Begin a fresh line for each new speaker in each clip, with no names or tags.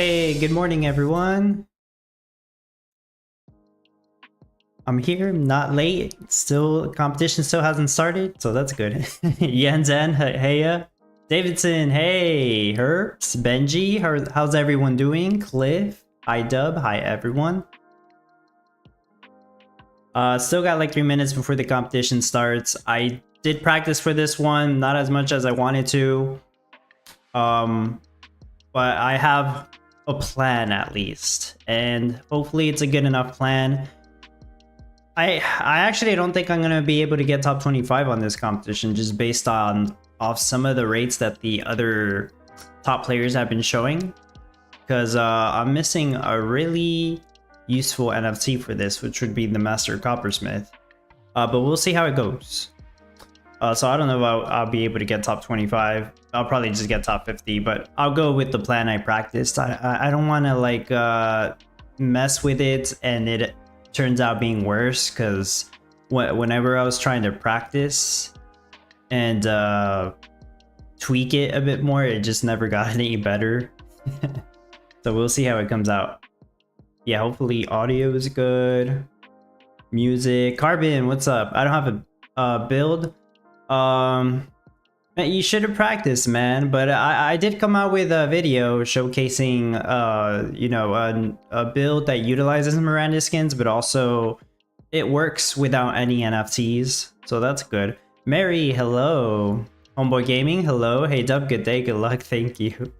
Hey, good morning, everyone. I'm here, not late. Still, competition still hasn't started, so that's good. Yanzen, hey, Davidson, hey, Herbs, Benji, how's everyone doing? Cliff, hi Dub, hi everyone. Still got like 3 minutes before the competition starts. I did practice for this one, not as much as I wanted to. But I have a plan at least, and hopefully it's a good enough plan. I actually don't think I'm gonna be able to get top 25 on this competition just based on off some of the rates that the other top players have been showing, because I'm missing a really useful NFT for this, which would be the Master Coppersmith. But we'll see how it goes. So I don't know if I'll be able to get top 25. I'll probably just get top 50, but I'll go with the plan I practiced. I don't want to like mess with it and it turns out being worse, because whenever I was trying to practice and tweak it a bit more, it just never got any better. So we'll see how it comes out. Yeah, hopefully audio is good. Music. Carbon, what's up? I don't have a build. You should have practiced, man. But I did come out with a video showcasing, you know, a build that utilizes Miranda skins, but also it works without any NFTs, so that's good. Mary, hello. Homeboy Gaming, hello. Hey Dub, good day, good luck, thank you.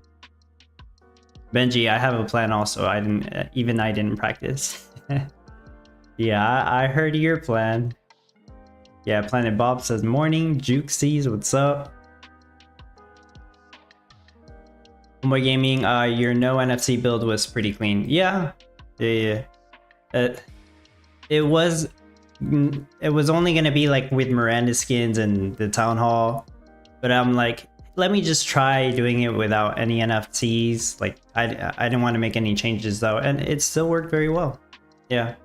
Benji, I have a plan also. I didn't practice. Yeah, I heard your plan. Yeah, Planet Bob says morning. Juke sees what's up. Homeboy Gaming, your no NFC build was pretty clean. Yeah. It was only gonna be like with Miranda skins and the town hall, but I'm like, let me just try doing it without any NFTs. Like I didn't want to make any changes though, and it still worked very well. Yeah.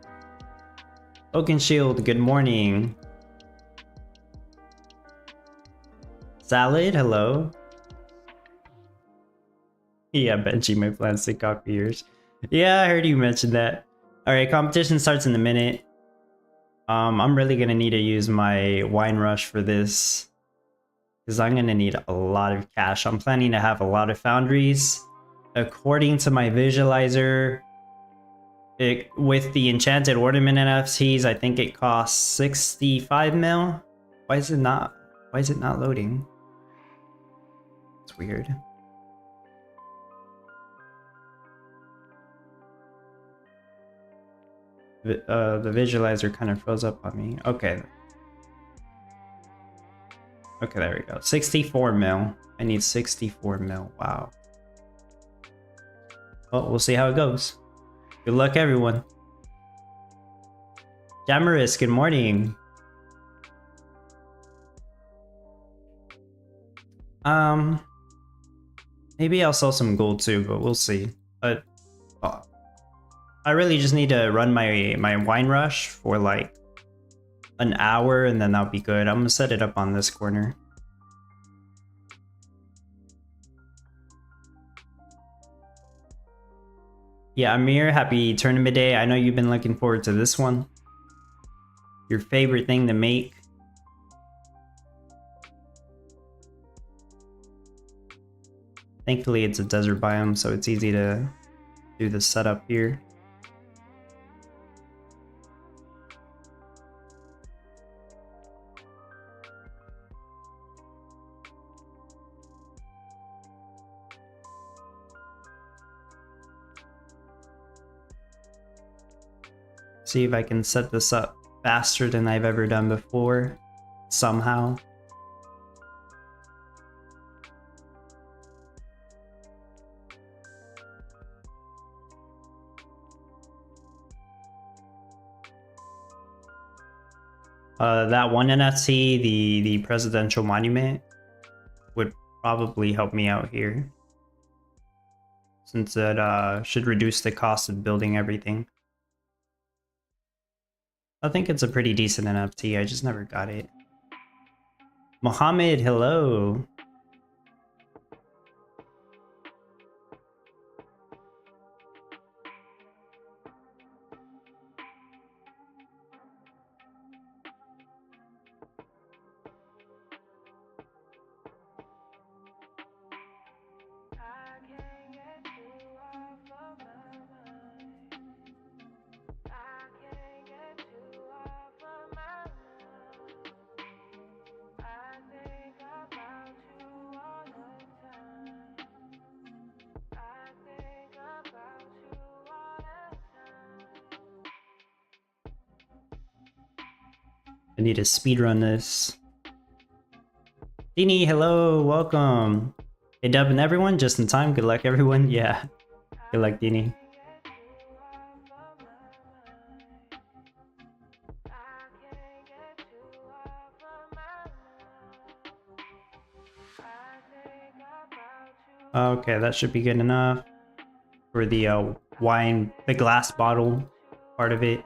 Oaken Shield, good morning. Salad, hello. Yeah, Benji, my plans to copy yours. Yeah, I heard you mention that. Alright, competition starts in a minute. I'm really gonna need to use my wine rush for this, because I'm gonna need a lot of cash. I'm planning to have a lot of foundries. According to my visualizer, with the enchanted ornament NFTs, I think it costs 65 mil. Why is it not loading? It's weird. The visualizer kind of froze up on me. Okay. Okay, there we go. 64 mil. I need 64 mil. Wow. Well, we'll see how it goes. Good luck, everyone. Jamaris, good morning. Maybe I'll sell some gold too, but we'll see. But I really just need to run my wine rush for like an hour, and then that'll be good. I'm gonna set it up on this corner. Yeah, Amir, happy tournament day. I know you've been looking forward to this one. Your favorite thing to make. Thankfully, it's a desert biome, so it's easy to do the setup here. See if I can set this up faster than I've ever done before, somehow. That one NFT, the presidential monument, would probably help me out here, since it should reduce the cost of building everything. I think it's a pretty decent NFT, I just never got it. Mohammed, hello. I need to speedrun this. Dini, hello, welcome. Hey, Dub and everyone, just in time. Good luck, everyone. Yeah, good luck, Dini. Okay, that should be good enough for the wine, the glass bottle part of it.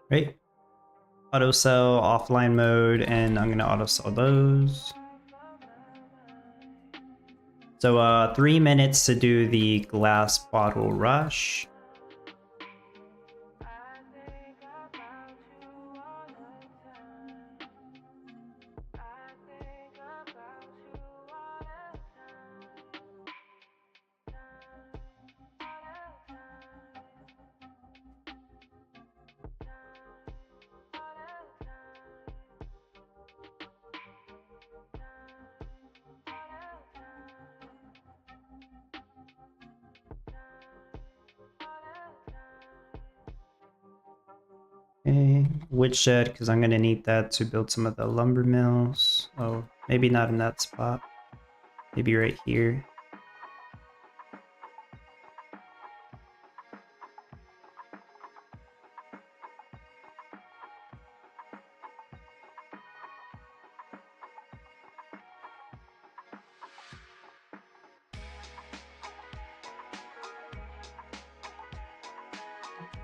Right? Auto sell, offline mode, and I'm gonna auto sell those. So 3 minutes to do the glass bottle rush. Okay, wood shed, because I'm gonna need that to build some of the lumber mills. Oh, maybe not in that spot. Maybe right here.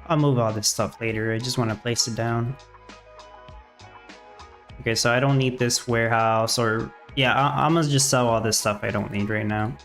I'll move all this stuff later. I just want to place it down. Okay, so I don't need this warehouse or... Yeah, I'm gonna just sell all this stuff I don't need right now.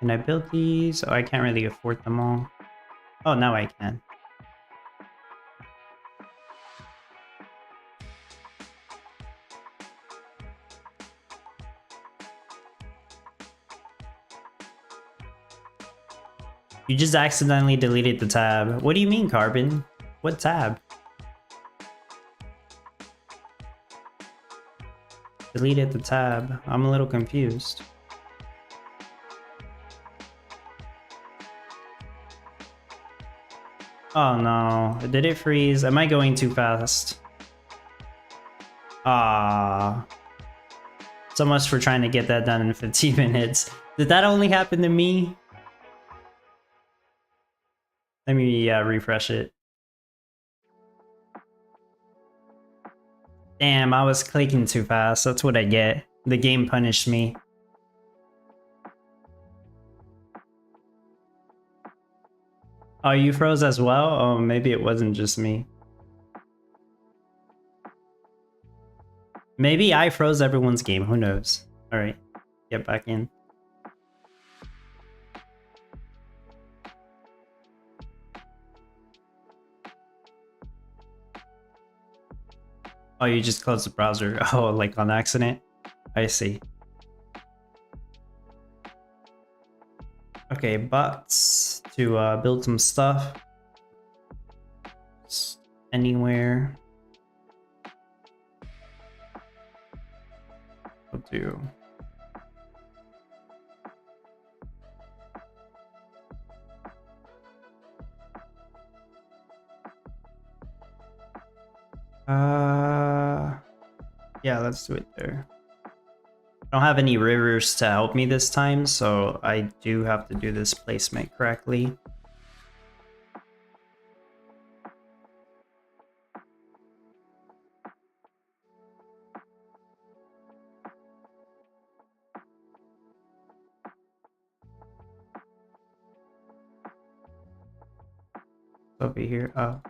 Can I build these? Oh, I can't really afford them all. Oh, now I can. You just accidentally deleted the tab. What do you mean, Carbon? What tab? Deleted the tab. I'm a little confused. Oh no, did it freeze? Am I going too fast? Ah, so much for trying to get that done in 15 minutes. Did that only happen to me? Let me refresh it. Damn, I was clicking too fast. That's what I get. The game punished me. Oh, you froze as well? Oh, maybe it wasn't just me. Maybe I froze everyone's game. Who knows? Alright, get back in. Oh, you just closed the browser. Oh, like on accident? I see. Okay, bots to build some stuff. Just anywhere. I'll do. Yeah, let's do it there. I don't have any rivers to help me this time, so I do have to do this placement correctly. Over here. Oh.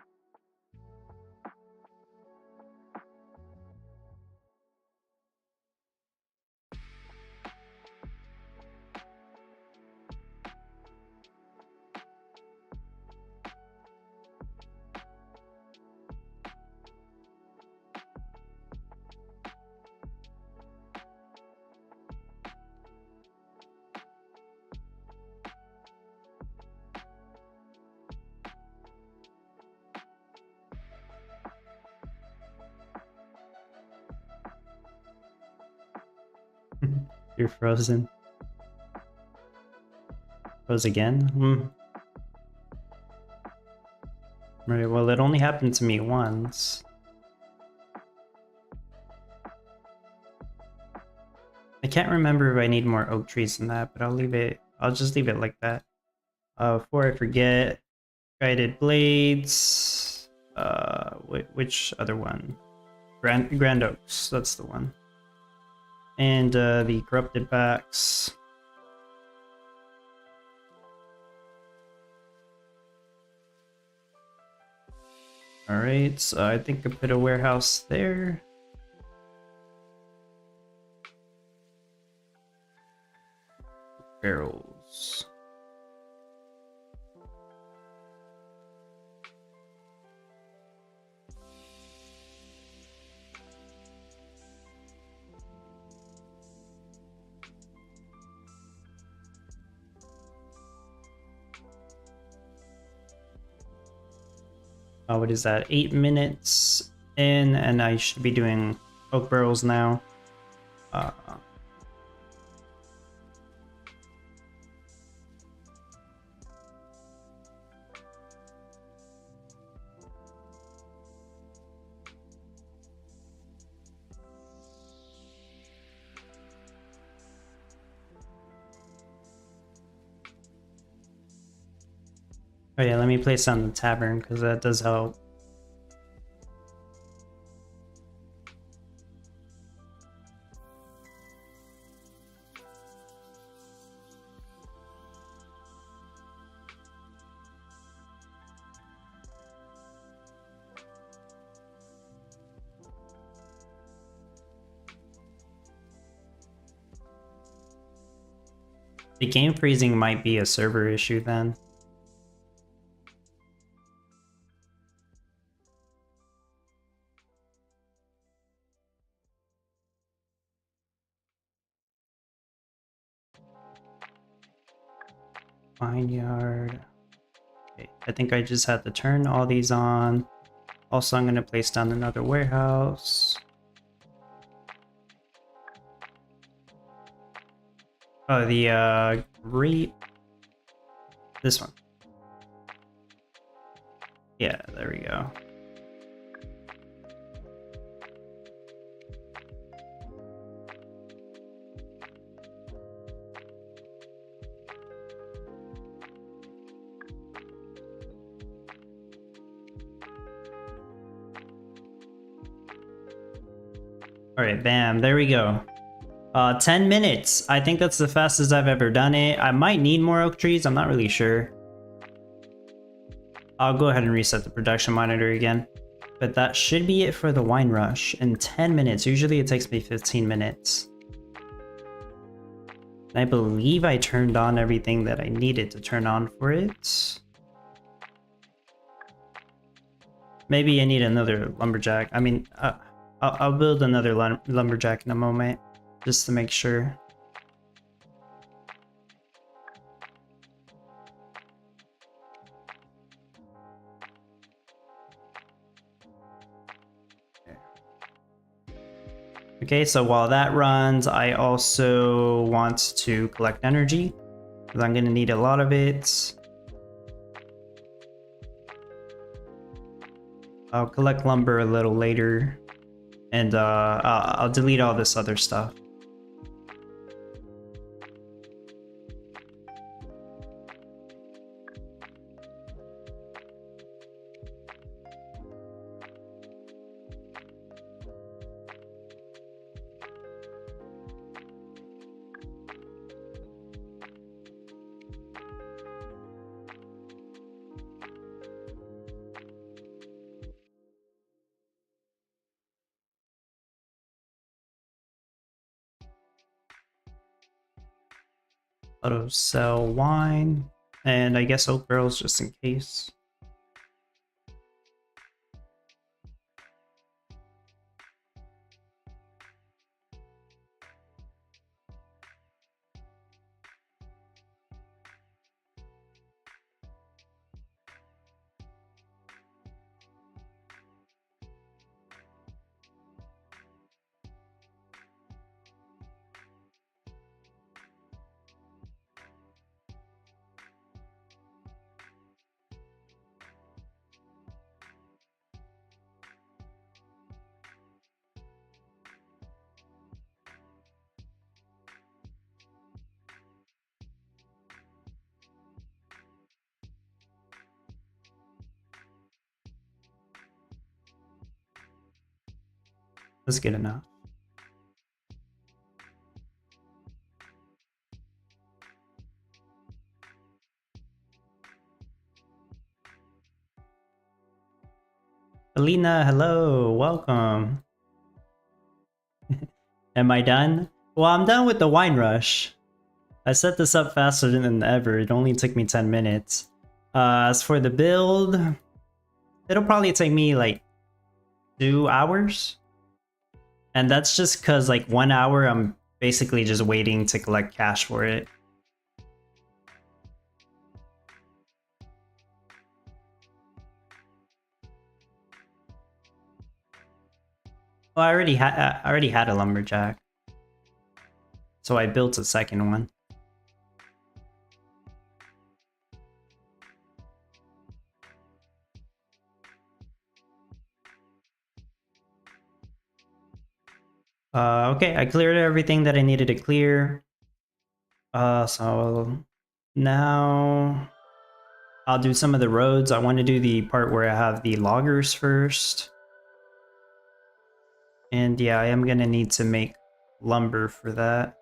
You're frozen. Froze again? Right, well, it only happened to me once. I can't remember if I need more oak trees than that, but I'll just leave it like that. Before I forget, guided blades. Which other one? Grand Oaks, that's the one. And the corrupted backs. Alright, so I think I put a warehouse there. Barrels. What is that? 8 minutes in, and I should be doing oak barrels now. Oh yeah, let me place down the tavern because that does help. The game freezing might be a server issue then. Vineyard. Okay, I think I just had to turn all these on. Also, I'm going to place down another warehouse. Oh, the this one. Yeah, there we go. All right, bam, there we go. 10 minutes. I think that's the fastest I've ever done it. I might need more oak trees. I'm not really sure. I'll go ahead and reset the production monitor again. But that should be it for the wine rush in 10 minutes. Usually it takes me 15 minutes. And I believe I turned on everything that I needed to turn on for it. Maybe I need another lumberjack. I mean, I'll build another lumberjack in a moment, just to make sure. Okay, so while that runs, I also want to collect energy, because I'm going to need a lot of it. I'll collect lumber a little later, and I'll delete all this other stuff. Auto sell wine, and I guess oak barrels just in case. That's good enough. Alina, hello, welcome. Am I done? Well, I'm done with the wine rush. I set this up faster than ever. It only took me 10 minutes. As for the build, it'll probably take me like 2 hours. And that's just because like 1 hour, I'm basically just waiting to collect cash for it. Well, I already had a lumberjack, so I built a second one. Okay, I cleared everything that I needed to clear. So now I'll do some of the roads. I want to do the part where I have the loggers first. And yeah, I am gonna need to make lumber for that.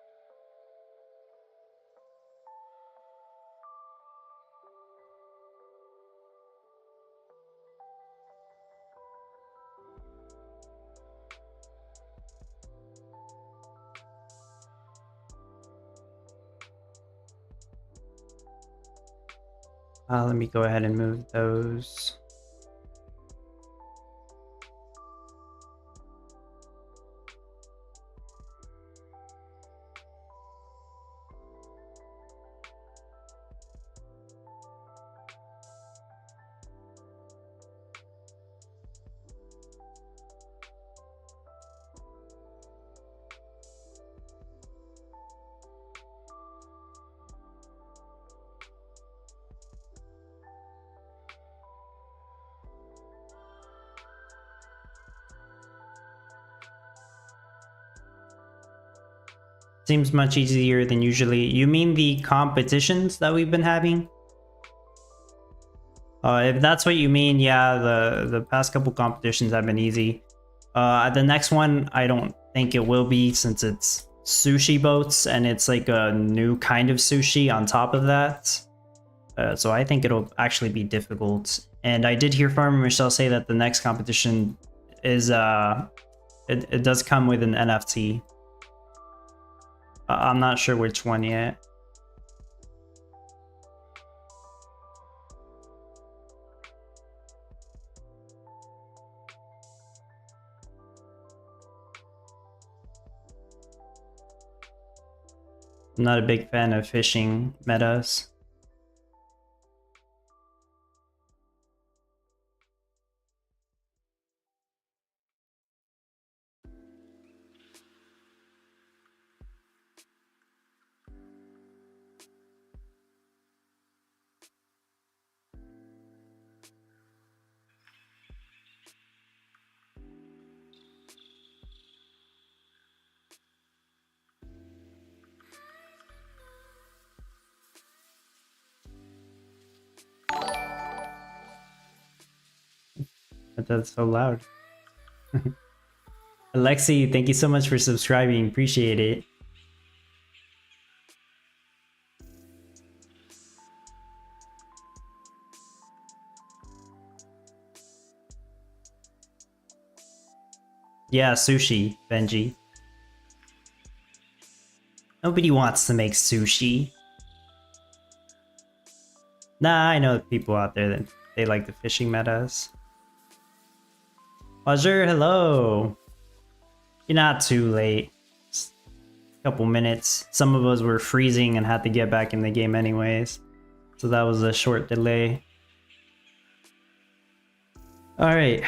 Let me go ahead and move those. Seems much easier than usually. You mean the competitions that we've been having? If that's what you mean, yeah, the past couple competitions have been easy. The next one, I don't think it will be, since it's sushi boats and it's like a new kind of sushi on top of that. So I think it'll actually be difficult. And I did hear Farmer Michelle say that the next competition is it does come with an NFT. I'm not sure which one yet. I'm not a big fan of fishing metas. That's so loud. Alexi, thank you so much for subscribing. Appreciate it. Yeah, sushi, Benji. Nobody wants to make sushi. Nah, I know people out there that they like the fishing metas. Azure, hello. You're not too late. Just a couple minutes. Some of us were freezing and had to get back in the game anyways. So that was a short delay. Alright.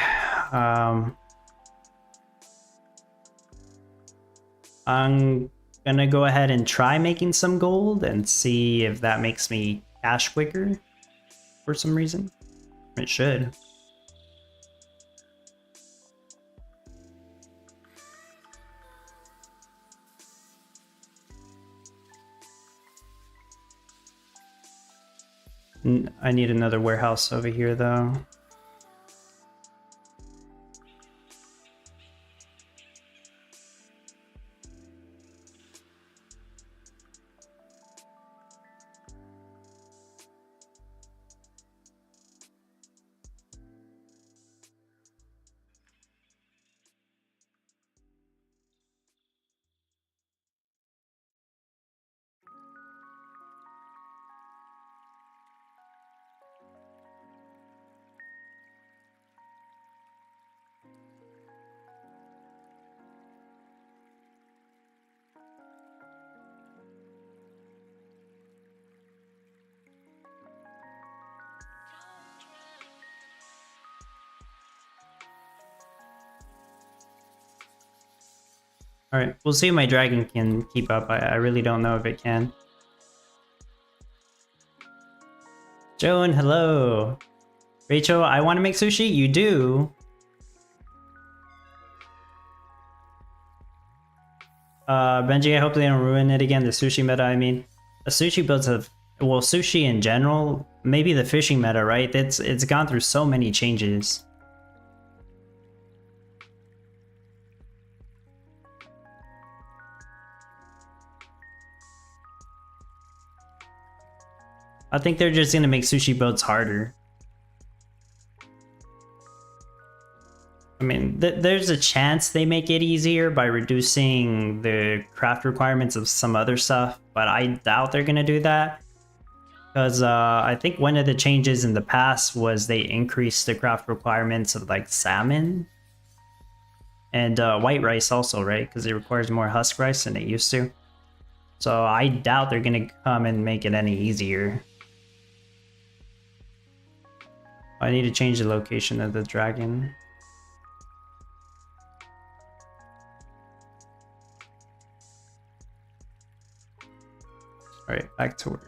I'm gonna go ahead and try making some gold and see if that makes me cash quicker for some reason. It should. I need another warehouse over here though. Alright, we'll see if my dragon can keep up. I really don't know if it can. Joan, hello. Rachel, I want to make sushi? You do? Benji, I hope they don't ruin it again. The sushi meta, I mean. The sushi builds have... Well, sushi in general, maybe the fishing meta, right? It's gone through so many changes. I think they're just gonna make sushi boats harder. I mean, there's a chance they make it easier by reducing the craft requirements of some other stuff, but I doubt they're gonna do that. Because I think one of the changes in the past was they increased the craft requirements of like salmon and white rice also, right? Because it requires more husk rice than it used to. So I doubt they're gonna come and make it any easier. I need to change the location of the dragon. Alright, back to work.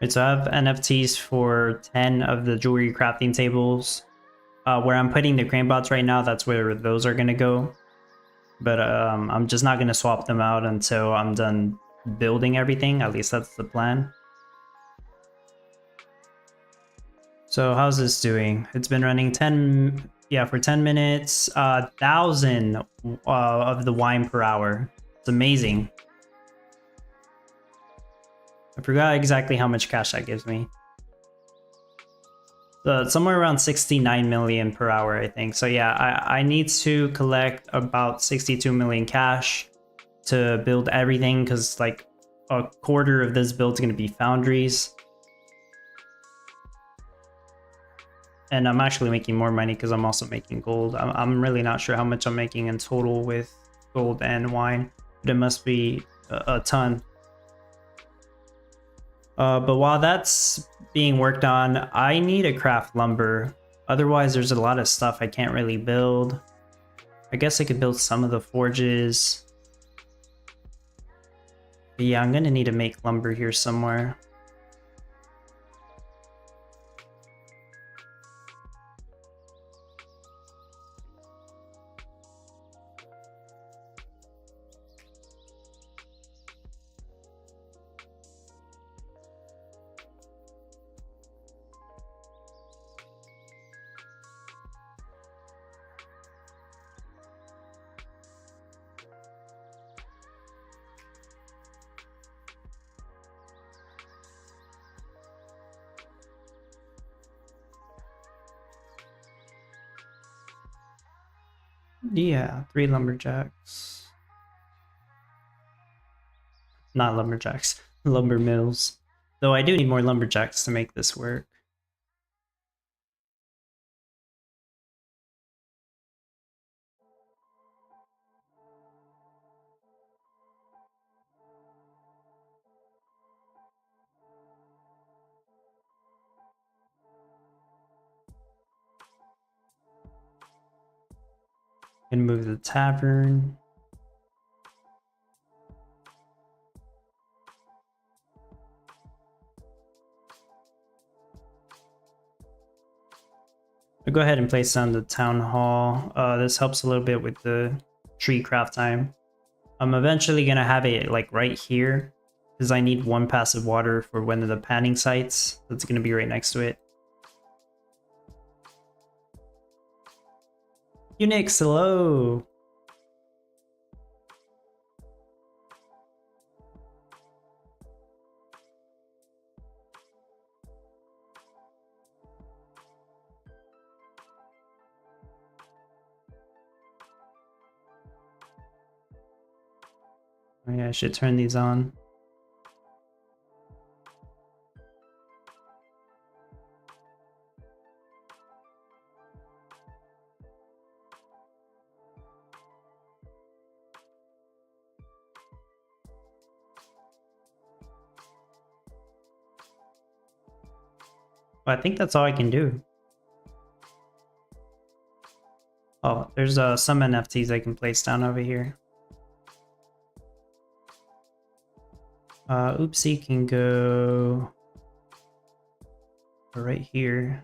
Right, so I have NFTs for 10 of the jewelry crafting tables. Where I'm putting the crane bots right now, that's where those are gonna go. But I'm just not gonna swap them out until I'm done building everything. At least that's the plan. So how's this doing? It's been running 10, yeah, for 10 minutes. 1,000 of the wine per hour. It's amazing. I forgot exactly how much cash that gives me. Somewhere around 69 million per hour, I think. So yeah, I need to collect about 62 million cash to build everything, because like a quarter of this build is going to be foundries. And I'm actually making more money because I'm also making gold. I'm really not sure how much I'm making in total with gold and wine, but it must be a ton. But while that's being worked on, I need to craft lumber. Otherwise, there's a lot of stuff I can't really build. I guess I could build some of the forges. But yeah, I'm gonna need to make lumber here somewhere. Yeah, 3 lumberjacks. Not lumberjacks, lumber mills. Though I do need more lumberjacks to make this work. Gonna move the tavern. I'll go ahead and place down the town hall. This helps a little bit with the tree craft time. I'm eventually gonna have it like right here, because I need 1 passive water for one of the panning sites. That's gonna be right next to it. Unix, hello! Yeah, I should turn these on. Well, I think that's all I can do. Oh, there's some NFTs I can place down over here. Oopsie can go right here.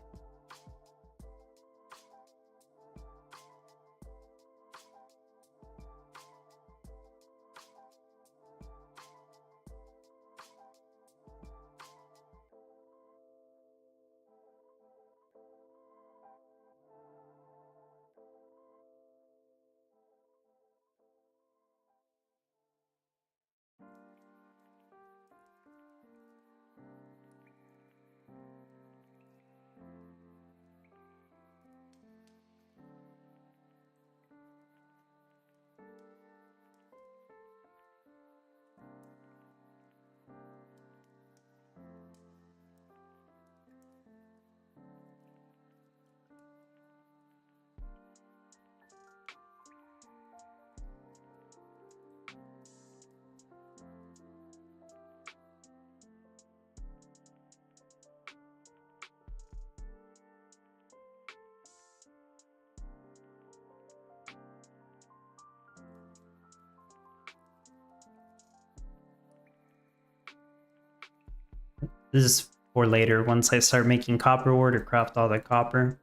This is for later, once I start making copper ore to craft all the copper.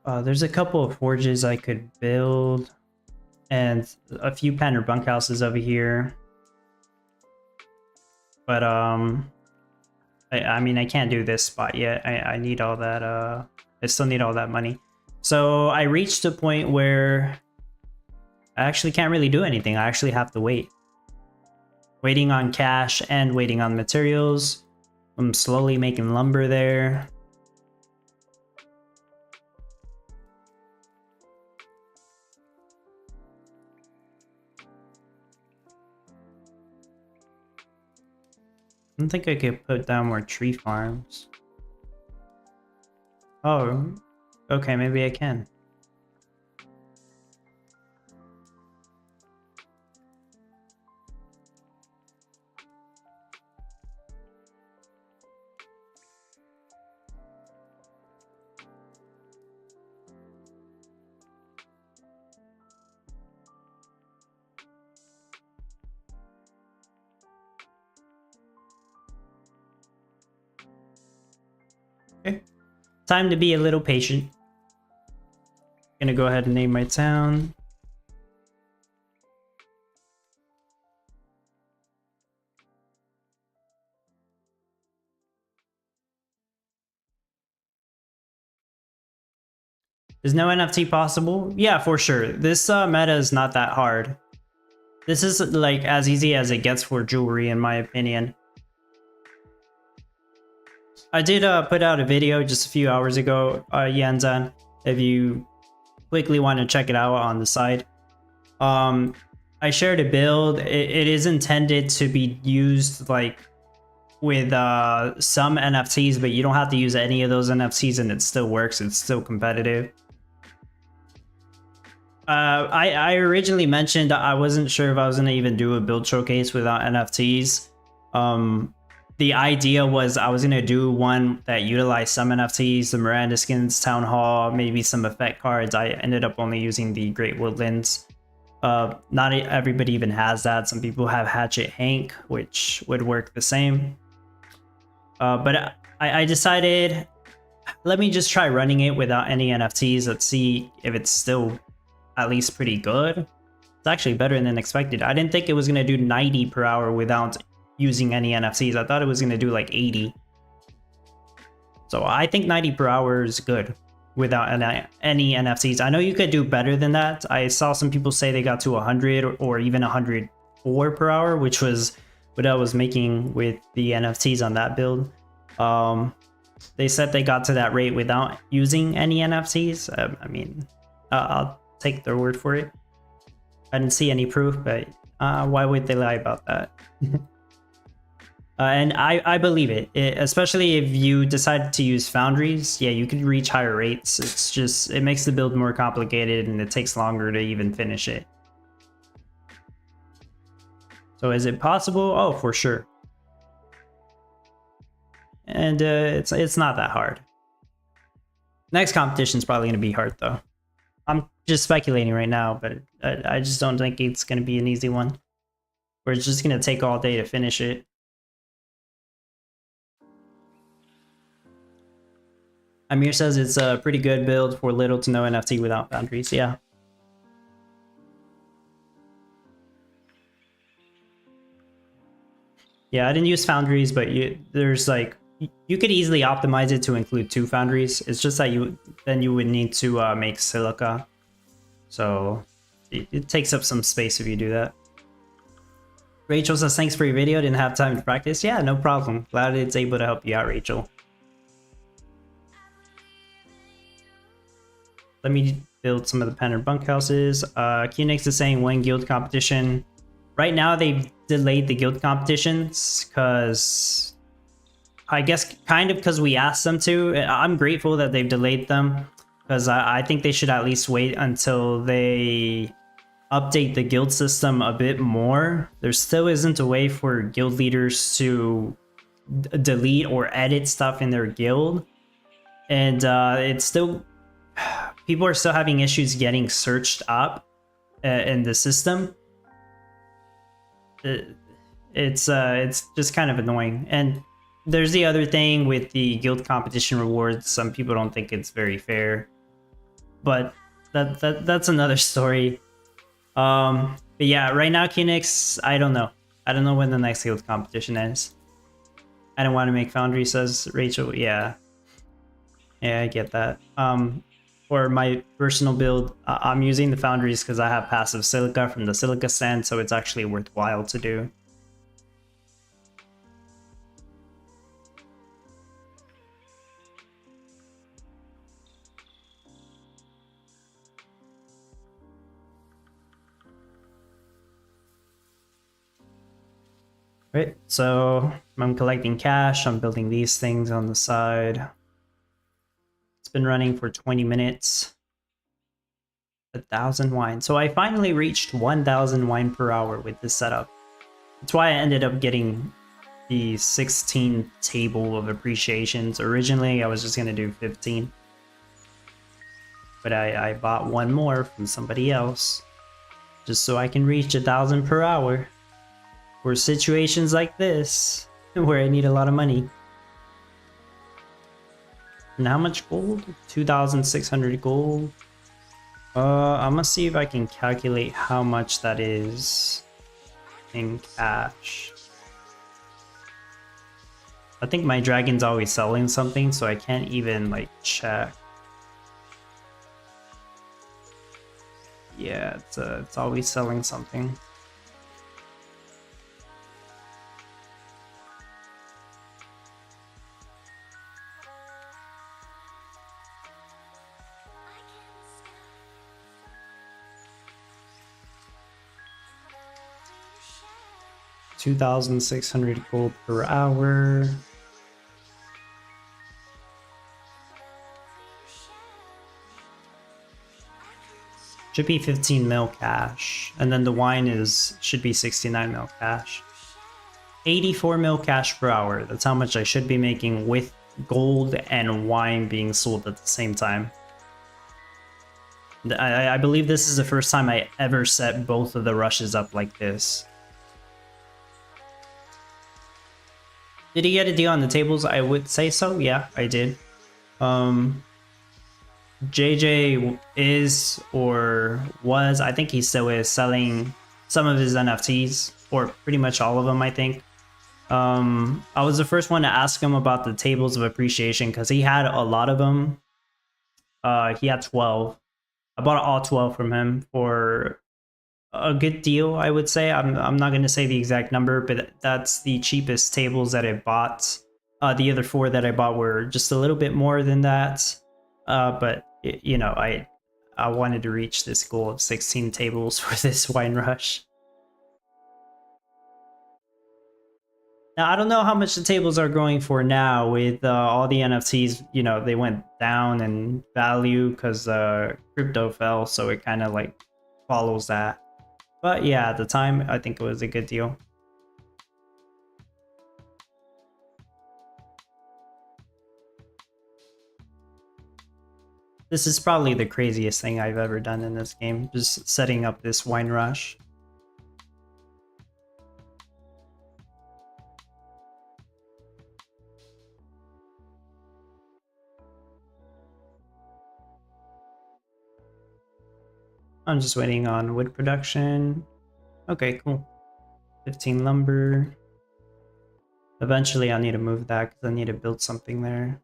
There's a couple of forges I could build, and a few panner bunkhouses over here. But I mean, I can't do this spot yet. I need all that. I still need all that money. So I reached a point where I actually can't really do anything. I actually have to wait. Waiting on cash and waiting on materials. I'm slowly making lumber there. I don't think I could put down more tree farms. Oh, okay, maybe I can. Okay. Time to be a little patient. Gonna go ahead and name my town. Is no NFT possible? Yeah, for sure. This meta is not that hard. This is like as easy as it gets for jewelry, in my opinion. I did put out a video just a few hours ago, Yanzan, if you quickly want to check it out on the side. I shared a build. It is intended to be used like with some NFTs, but you don't have to use any of those NFTs and it still works. It's still competitive. I originally mentioned I wasn't sure if I was going to even do a build showcase without NFTs. The idea was I was going to do one that utilized some NFTs, the Miranda skins, Town Hall, maybe some effect cards. I ended up only using the Great Woodlands. Not everybody even has that. Some people have Hatchet Hank, which would work the same. But I decided, let me just try running it without any NFTs. Let's see if it's still at least pretty good. It's actually better than expected. I didn't think it was going to do 90 per hour without using any NFTs. I thought it was going to do like 80. So I think 90 per hour is good without any NFTs. I know you could do better than that. I saw some people say they got to 100 or even 104 per hour, which was what I was making with the NFTs on that build. They said they got to that rate without using any NFTs. I mean, I'll take their word for it. I didn't see any proof, but Why would they lie about that? And I believe it, especially if you decide to use foundries. Yeah, you could reach higher rates. It's just, it makes the build more complicated and it takes longer to even finish it. So is it possible? Oh, for sure. And it's not that hard. Next competition is probably going to be hard though. I'm just speculating right now, but I just don't think it's going to be an easy one. Or it's just going to take all day to finish it. Amir says it's a pretty good build for little to no NFT without foundries. Yeah. Yeah, I didn't use foundries, but there's like, you could easily optimize it to include 2 foundries. It's just that you would need to make silica. So it takes up some space if you do that. Rachel says, thanks for your video. Didn't have time to practice. Yeah, no problem. Glad it's able to help you out, Rachel. Let me build some of the pattern bunkhouses. Qnix is saying one guild competition. Right now they've delayed the guild competitions because I guess kind of because we asked them to. I'm grateful that they've delayed them because I think they should at least wait until they update the guild system a bit more. There still isn't a way for guild leaders to delete or edit stuff in their guild. And it's still, people are still having issues getting searched up in the system. It's just kind of annoying. And there's the other thing with the guild competition rewards. Some people don't think it's very fair, but that's another story. But yeah, right now Qnix, I don't know when the next guild competition is. I don't want to make Foundry, says Rachel. Yeah, I get that. For my personal build, I'm using the foundries because I have passive silica from the silica stand, so it's actually worthwhile to do. Right, so I'm collecting cash, I'm building these things on the side. Been running for 20 minutes. 1,000 wine. So I finally reached 1,000 wine per hour with this setup. That's why I ended up getting the 16 table of appreciations. Originally I was just gonna do 15, but I bought one more from somebody else just so I can reach 1,000 per hour for situations like this where I need a lot of money. And how much gold? 2,600 gold. I'm gonna see if I can calculate how much that is in cash. I think my dragon's always selling something, so I can't even like check. Yeah, it's always selling something. $2,600 gold per hour. Should be 15 mil cash, and then the wine should be 69 mil cash. 84 mil cash per hour. That's how much I should be making with gold and wine being sold at the same time. I believe this is the first time I ever set both of the rushes up like this. Did he get a deal on the tables? I would say so. Yeah, I did. JJ is, or was, I think he still is, selling some of his NFTs, or pretty much all of them, I think. I was the first one to ask him about the tables of appreciation because he had a lot of them. He had 12. I bought all 12 from him for a good deal, I would say. I'm not going to say the exact number, but that's the cheapest tables that I bought. The other 4 that I bought were just a little bit more than that. But you know, I wanted to reach this goal of 16 tables for this wine rush. Now, I don't know how much the tables are going for now with all the NFTs, you know, they went down in value because crypto fell, so it kind of like follows that. But yeah, at the time, I think it was a good deal. This is probably the craziest thing I've ever done in this game, just setting up this wine rush. I'm just waiting on wood production. Okay, cool. 15 lumber. Eventually I'll need to move that because I need to build something there.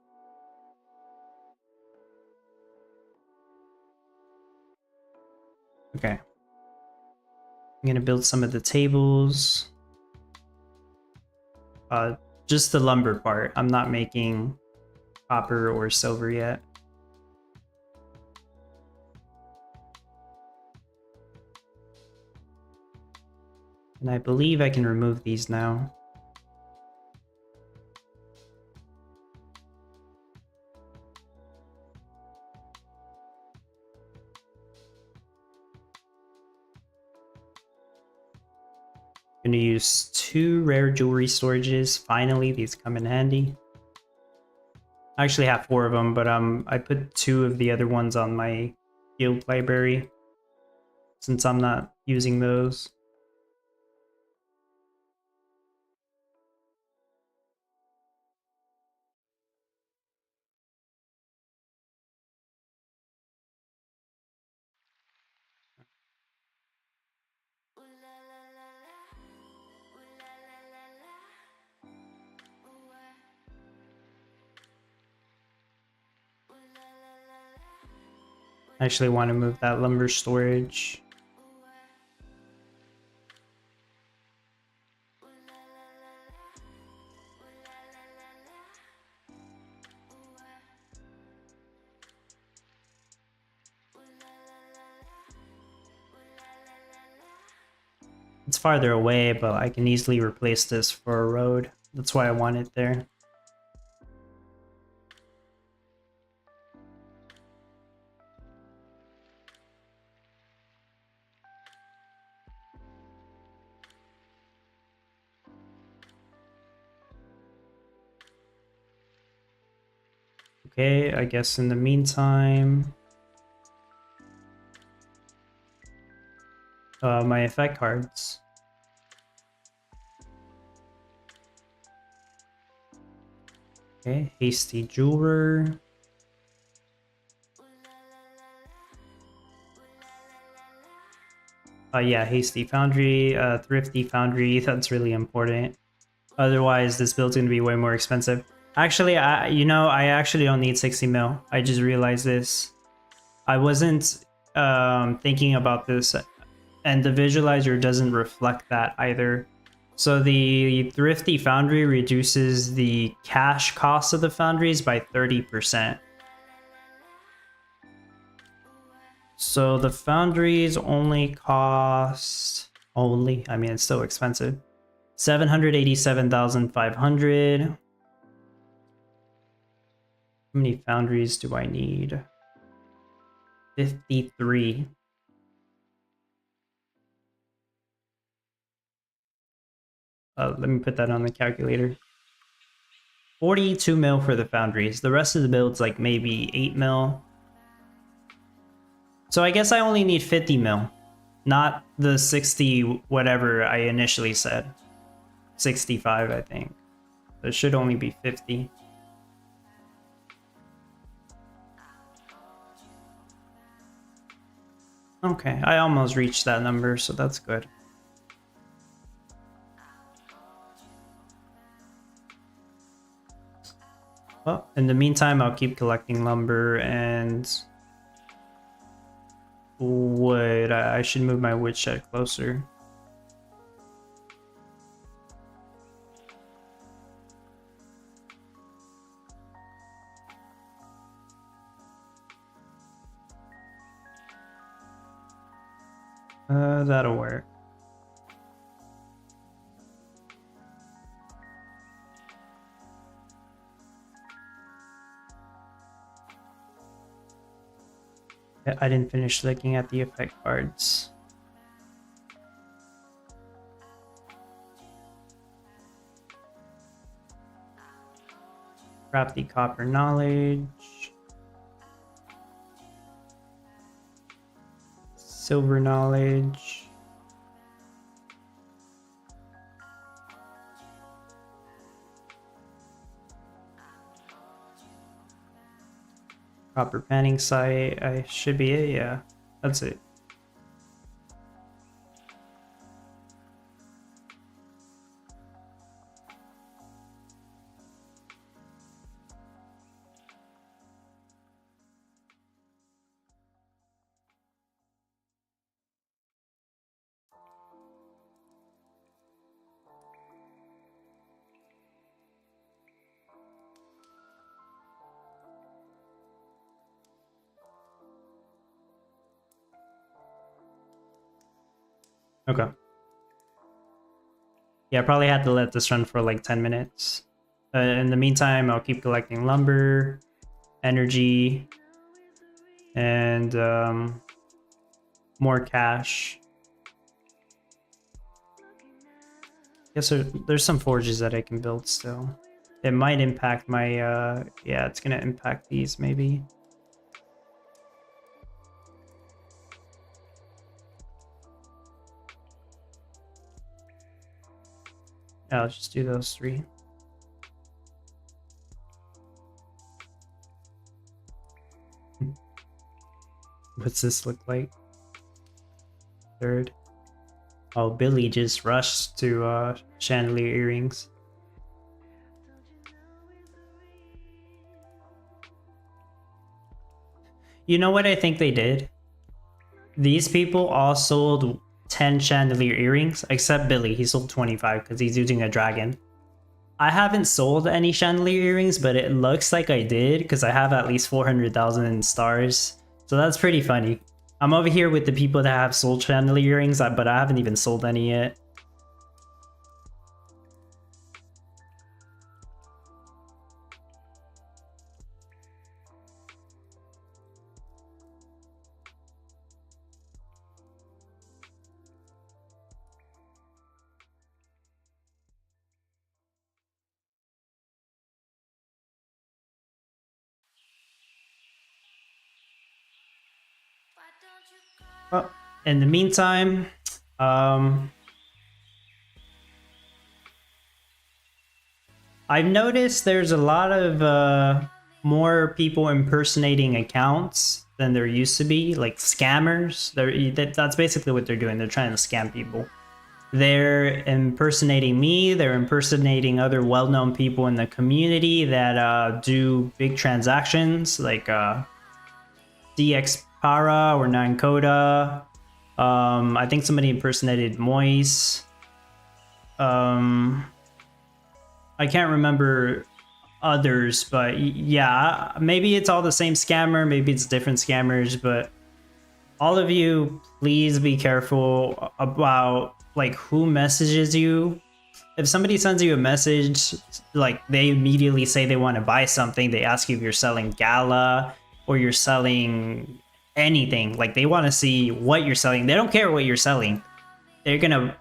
Okay. I'm gonna build some of the tables. Just the lumber part. I'm not making copper or silver yet. And I believe I can remove these now. I'm gonna use 2 rare jewelry storages. Finally, these come in handy. I actually have 4 of them, but I put 2 of the other ones on my guild library since I'm not using those. I actually want to move that lumber storage. It's farther away, but I can easily replace this for a road. That's why I want it there. Okay, I guess in the meantime, my effect cards. Okay, hasty jeweler. Yeah, hasty foundry, thrifty foundry. That's really important. Otherwise, this build's gonna be way more expensive. Actually, I actually don't need 60 mil. I just realized this. I wasn't thinking about this, and the visualizer doesn't reflect that either. So the thrifty foundry reduces the cash cost of the foundries by 30%. So the foundries only cost I mean, it's still expensive. 787,500. How many foundries do I need? 53. Let me put that on the calculator. 42 mil for the foundries. The rest of the build's like maybe 8 mil. So I guess I only need 50 mil, not the 60 whatever I initially said. 65, I think. There should only be 50. Okay, I almost reached that number, so that's good. Well, in the meantime, I'll keep collecting lumber and wood. I should move my woodshed closer. That'll work. I didn't finish looking at the effect cards. Crafty copper knowledge. Silver knowledge. Copper panning site. I should be it, yeah. That's it. Okay. Yeah, I probably had to let this run for like 10 minutes. In the meantime, I'll keep collecting lumber, energy, and more cash. Guess there's some forges that I can build still. It might impact my, yeah, it's gonna impact these maybe. Yeah, I'll just do those 3. What's this look like? 3rd. Oh, Billy just rushed to chandelier earrings. You know what I think they did? These people all sold 10 chandelier earrings, except Billy. He sold 25 because he's using a dragon. I haven't sold any chandelier earrings, but it looks like I did because I have at least 400,000 stars. So that's pretty funny. I'm over here with the people that have sold chandelier earrings, but I haven't even sold any yet. Well, in the meantime, I've noticed there's a lot of more people impersonating accounts than there used to be, like scammers. That's basically what they're doing. They're trying to scam people. They're impersonating me. They're impersonating other well-known people in the community that do big transactions, like DX Para or Nankoda. I think somebody impersonated Moise. I can't remember others, but yeah, maybe it's all the same scammer, maybe it's different scammers, but all of you, please be careful about like who messages you. If somebody sends you a message, like they immediately say they want to buy something, they ask you if you're selling Gala or you're selling anything, like they want to see what you're selling. They don't care what you're selling. They're gonna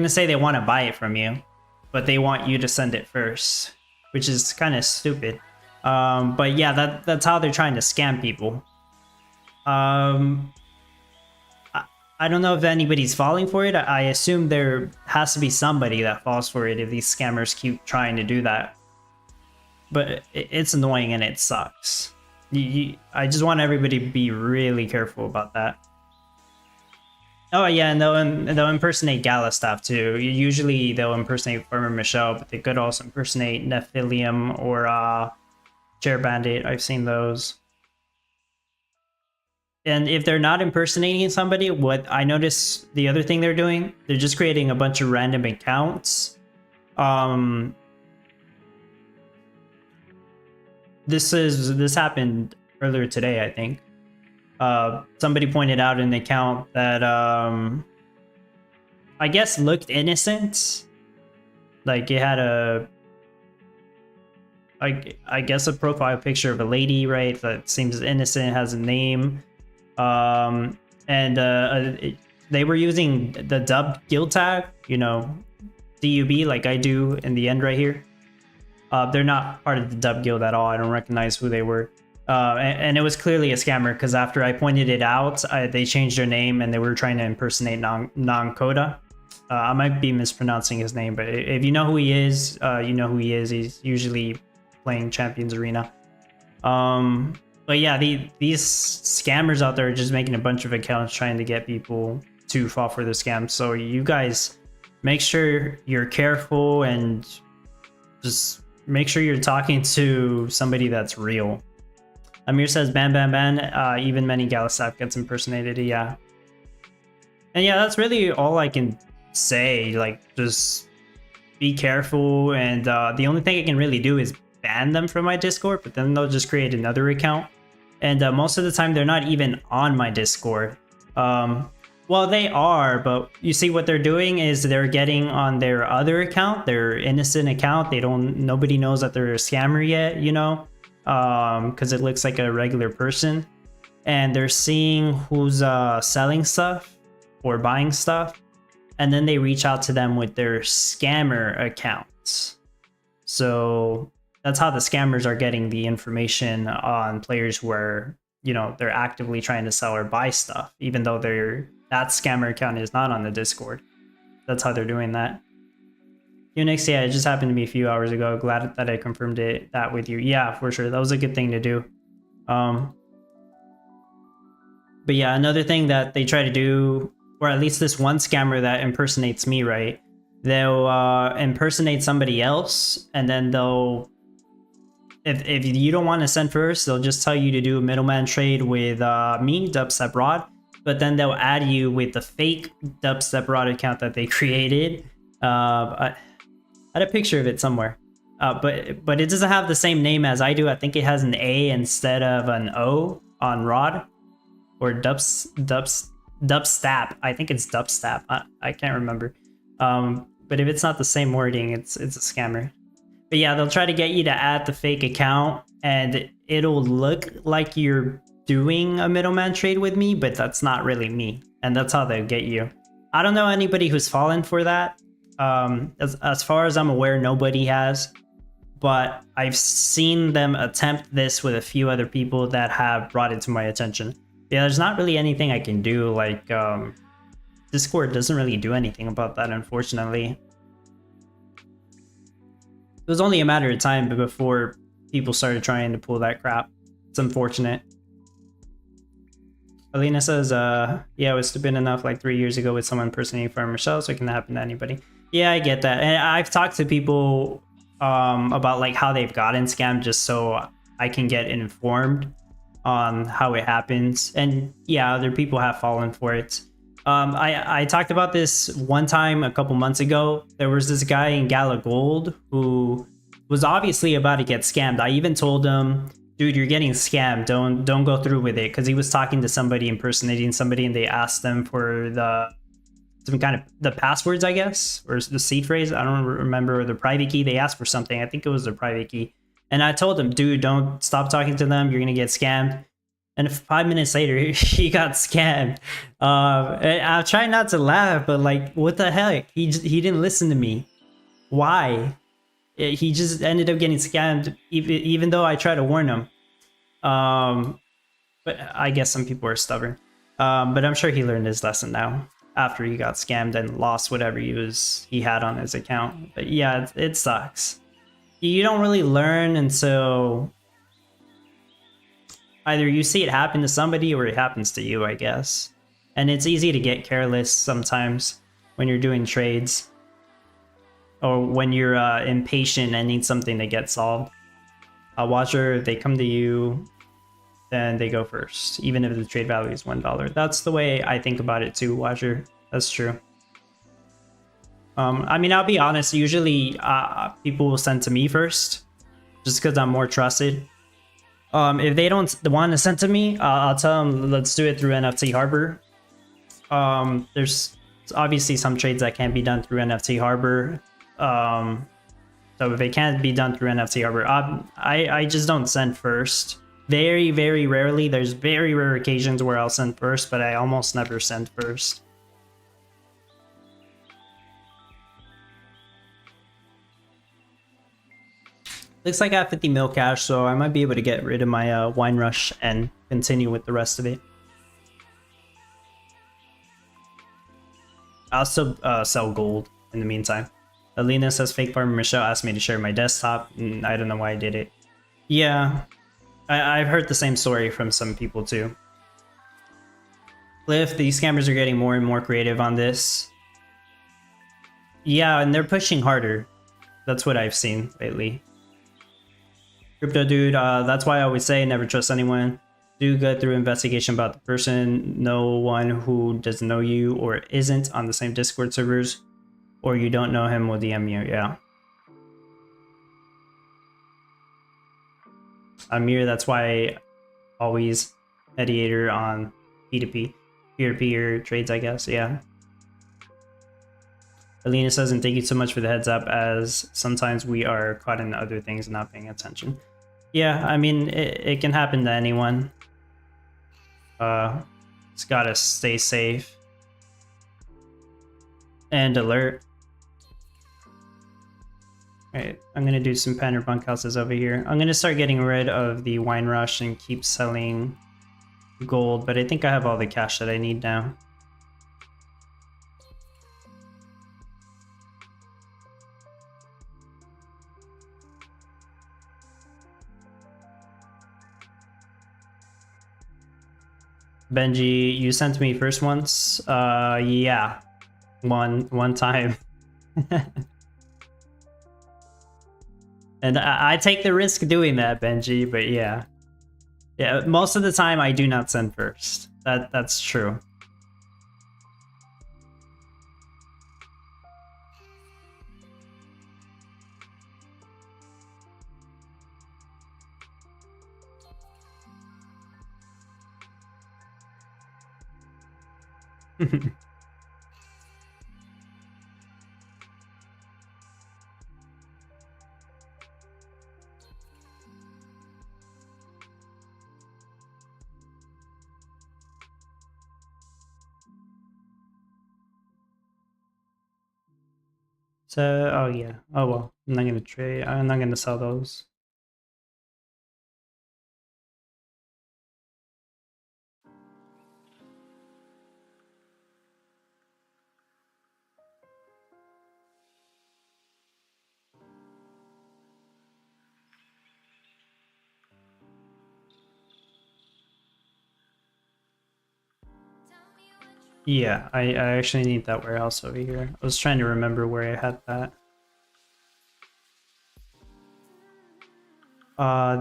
say they want to buy it from you, but they want you to send it first, which is kind of stupid. But yeah, that's how they're trying to scam people. I don't know if anybody's falling for it. I assume there has to be somebody that falls for it if these scammers keep trying to do that. But it's annoying and it sucks. I just want everybody to be really careful about that. Oh yeah, and they'll impersonate Gala stuff too. Usually they'll impersonate Farmer Michelle, but they could also impersonate Nephilium or Chair Bandit. I've seen those. And if they're not impersonating somebody, what I notice the other thing they're doing, they're just creating a bunch of random accounts. This happened earlier today, I think. Somebody pointed out an account that I guess looked innocent. Like it had I guess a profile picture of a lady, right? That seems innocent, has a name. They were using the dub guild tag, you know, DUB, like I do in the end right here. They're not part of the dub guild at all. I don't recognize who they were. And it was clearly a scammer because after I pointed it out, they changed their name and they were trying to impersonate Non-Coda. I might be mispronouncing his name, but if you know who he is, you know who he is. He's usually playing Champions Arena. But yeah, these scammers out there are just making a bunch of accounts trying to get people to fall for the scam. So you guys make sure you're careful and just make sure you're talking to somebody that's real. Amir says, ban, ban, ban. Even many Gala staff gets impersonated. Yeah. And yeah, that's really all I can say. Like, just be careful. And the only thing I can really do is ban them from my Discord, but then they'll just create another account. And most of the time, they're not even on my Discord. Well, they are, but you see what they're doing is they're getting on their other account, their innocent account. Nobody knows that they're a scammer yet, you know, because it looks like a regular person. And they're seeing who's selling stuff or buying stuff. And then they reach out to them with their scammer accounts. So that's how the scammers are getting the information on players where, you know, they're actively trying to sell or buy stuff, even though that scammer account is not on the Discord. That's how they're doing that. Unix, yeah, it just happened to me a few hours ago. Glad that I confirmed that with you. Yeah, for sure. That was a good thing to do. But yeah, another thing that they try to do, or at least this one scammer that impersonates me, right? They'll impersonate somebody else, and then they'll, if you don't want to send first, they'll just tell you to do a middleman trade with me, Dubstep Rod, but then they'll add you with the fake Dubstep Rod account that they created. I had a picture of it somewhere, but it doesn't have the same name as I do. I think it has an A instead of an O on Rod, or Dubstap. I think it's Dubstap. I can't remember. But if it's not the same wording, it's a scammer. But yeah, they'll try to get you to add the fake account, and it'll look like you're doing a middleman trade with me, but that's not really me. And that's how they'll get you. I don't know anybody who's fallen for that. As far as I'm aware, nobody has. But I've seen them attempt this with a few other people that have brought it to my attention. Yeah, there's not really anything I can do. Like, Discord doesn't really do anything about that, unfortunately. It was only a matter of time before people started trying to pull that crap. It's unfortunate. Alina says, yeah, it was stupid enough like 3 years ago with someone impersonating Farmer Shell, so it can happen to anybody. Yeah, I get that. And I've talked to people about like how they've gotten scammed, just so I can get informed on how it happens. And yeah, other people have fallen for it. I talked about this one time a couple months ago. There was this guy in Gala Gold who was obviously about to get scammed. I even told him, dude, you're getting scammed. Don't go through with it, because he was talking to somebody, impersonating somebody, and they asked them for some kind of the passwords, I guess, or the seed phrase. I don't remember, or the private key. They asked for something. I think it was the private key. And I told him, dude, don't stop talking to them. You're gonna get scammed. And 5 minutes later, he got scammed. I'm trying not to laugh, but like, what the heck? He didn't listen to me. Why? He just ended up getting scammed, even though I tried to warn him. But I guess some people are stubborn. But I'm sure he learned his lesson now after he got scammed and lost whatever he had on his account. But yeah, it sucks. You don't really learn until either you see it happen to somebody or it happens to you, I guess. And it's easy to get careless sometimes when you're doing trades, or when you're impatient and need something to get solved. Watcher, they come to you, then they go first, even if the trade value is $1. That's the way I think about it too, Watcher. That's true. I mean, I'll be honest, usually people will send to me first, just because I'm more trusted. If they don't want to send to me, I'll tell them, let's do it through NFT Harbor. There's obviously some trades that can't be done through NFT Harbor. So if it can't be done through NFT Harbor, I just don't send first. Very, very rarely. There's very rare occasions where I'll send first, but I almost never send first. Looks like I have 50 mil cash, so I might be able to get rid of my wine rush and continue with the rest of it. I'll still sell gold in the meantime. Alina says fake farmer Michelle asked me to share my desktop. I don't know why I did it. Yeah, I've heard the same story from some people too. Cliff, these scammers are getting more and more creative on this. Yeah, and they're pushing harder. That's what I've seen lately. Crypto dude, that's why I always say never trust anyone. Do go through investigation about the person. No one who doesn't know you or isn't on the same Discord servers, or you don't know him will DM you. Yeah. Amir, that's why I always mediator on P2P, peer-to-peer trades, I guess. Yeah. Alina says, and thank you so much for the heads up, as sometimes we are caught in other things and not paying attention. Yeah, I mean, it can happen to anyone. Just gotta stay safe and alert. Alright, I'm gonna do some Panner bunkhouses over here. I'm gonna start getting rid of the wine rush and keep selling gold, but I think I have all the cash that I need now. Benji, you sent me first once? Yeah. One time. And I take the risk doing that, Benji, but yeah. Yeah, most of the time I do not send first. That's true. So, oh yeah. Oh well, I'm not gonna trade. I'm not gonna sell those. Yeah, I actually need that warehouse over here. I was trying to remember where I had that.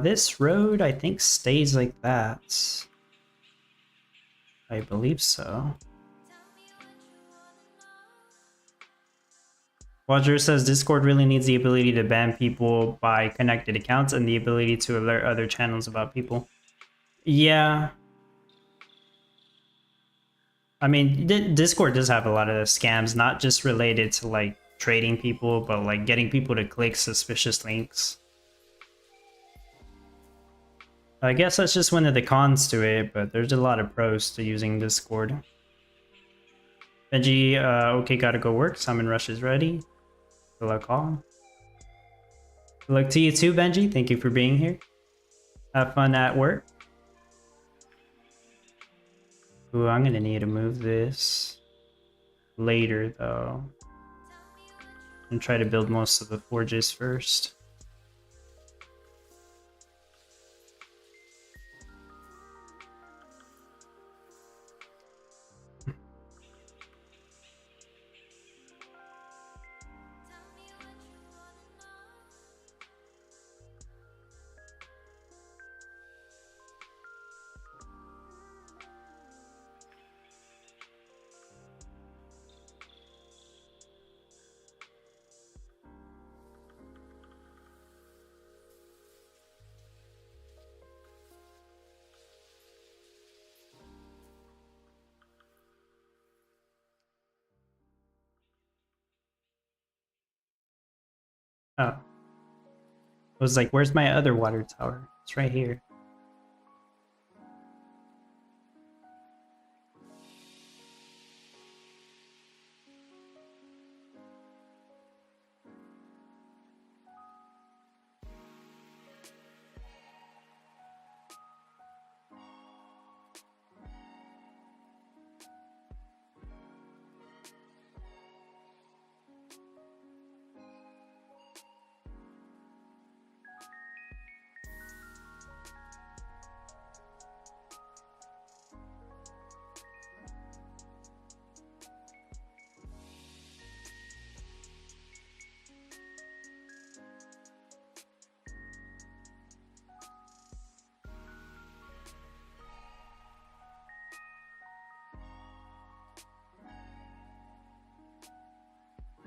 This road I think stays like that. I believe so. Roger says Discord really needs the ability to ban people by connected accounts and the ability to alert other channels about people. Yeah. I mean, Discord does have a lot of scams, not just related to like trading people, but like getting people to click suspicious links. I guess that's just one of the cons to it, but there's a lot of pros to using Discord. Benji, okay, gotta go work. Simon Rush is ready. Good luck all. Good luck to you too, Benji. Thank you for being here. Have fun at work. Ooh, I'm gonna need to move this later though. And try to build most of the forges first. Oh. I was like, where's my other water tower? It's right here.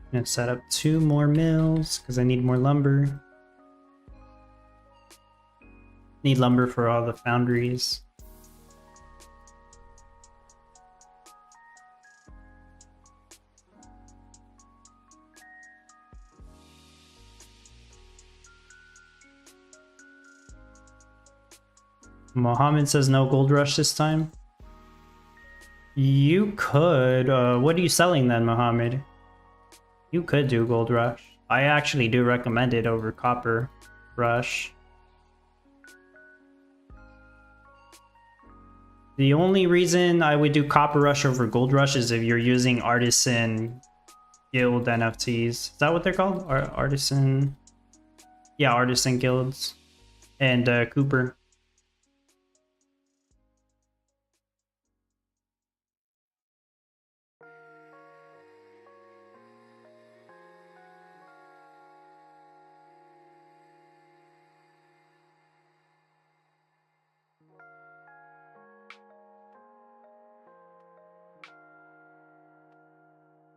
I'm gonna set up 2 more mills because I need more lumber. Need lumber for all the foundries. Mohammed says no gold rush this time. You could. What are you selling then, Mohammed? You could do gold rush. I actually do recommend it over copper rush. The only reason I would do copper rush over gold rush is if you're using artisan guild NFTs. Is that what they're called? Artisan. Yeah, artisan guilds. And Cooper.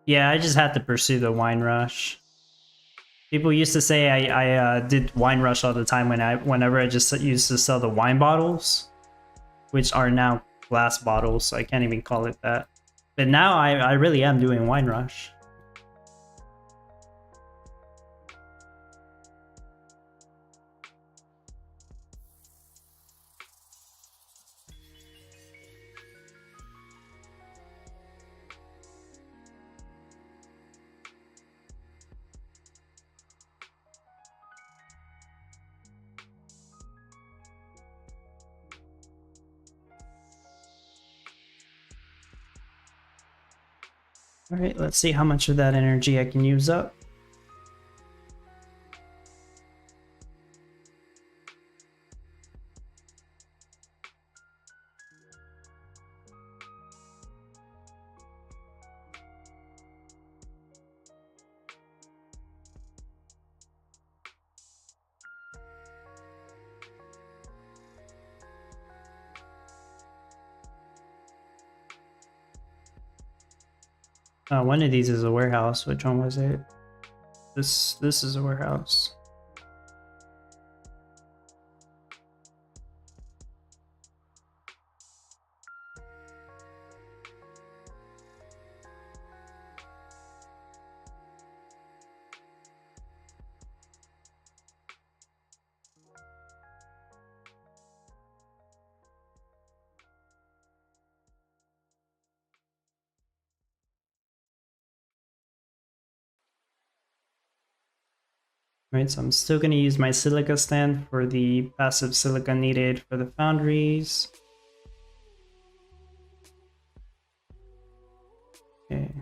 Yeah, I just had to pursue the wine rush. People used to say I did wine rush all the time whenever I just used to sell the wine bottles, which are now glass bottles, so I can't even call it that. But now I really am doing wine rush. All right, let's see how much of that energy I can use up. One of these is a warehouse. Which one was it? This is a warehouse. Right, so I'm still going to use my silica stand for the passive silica needed for the foundries. Okay.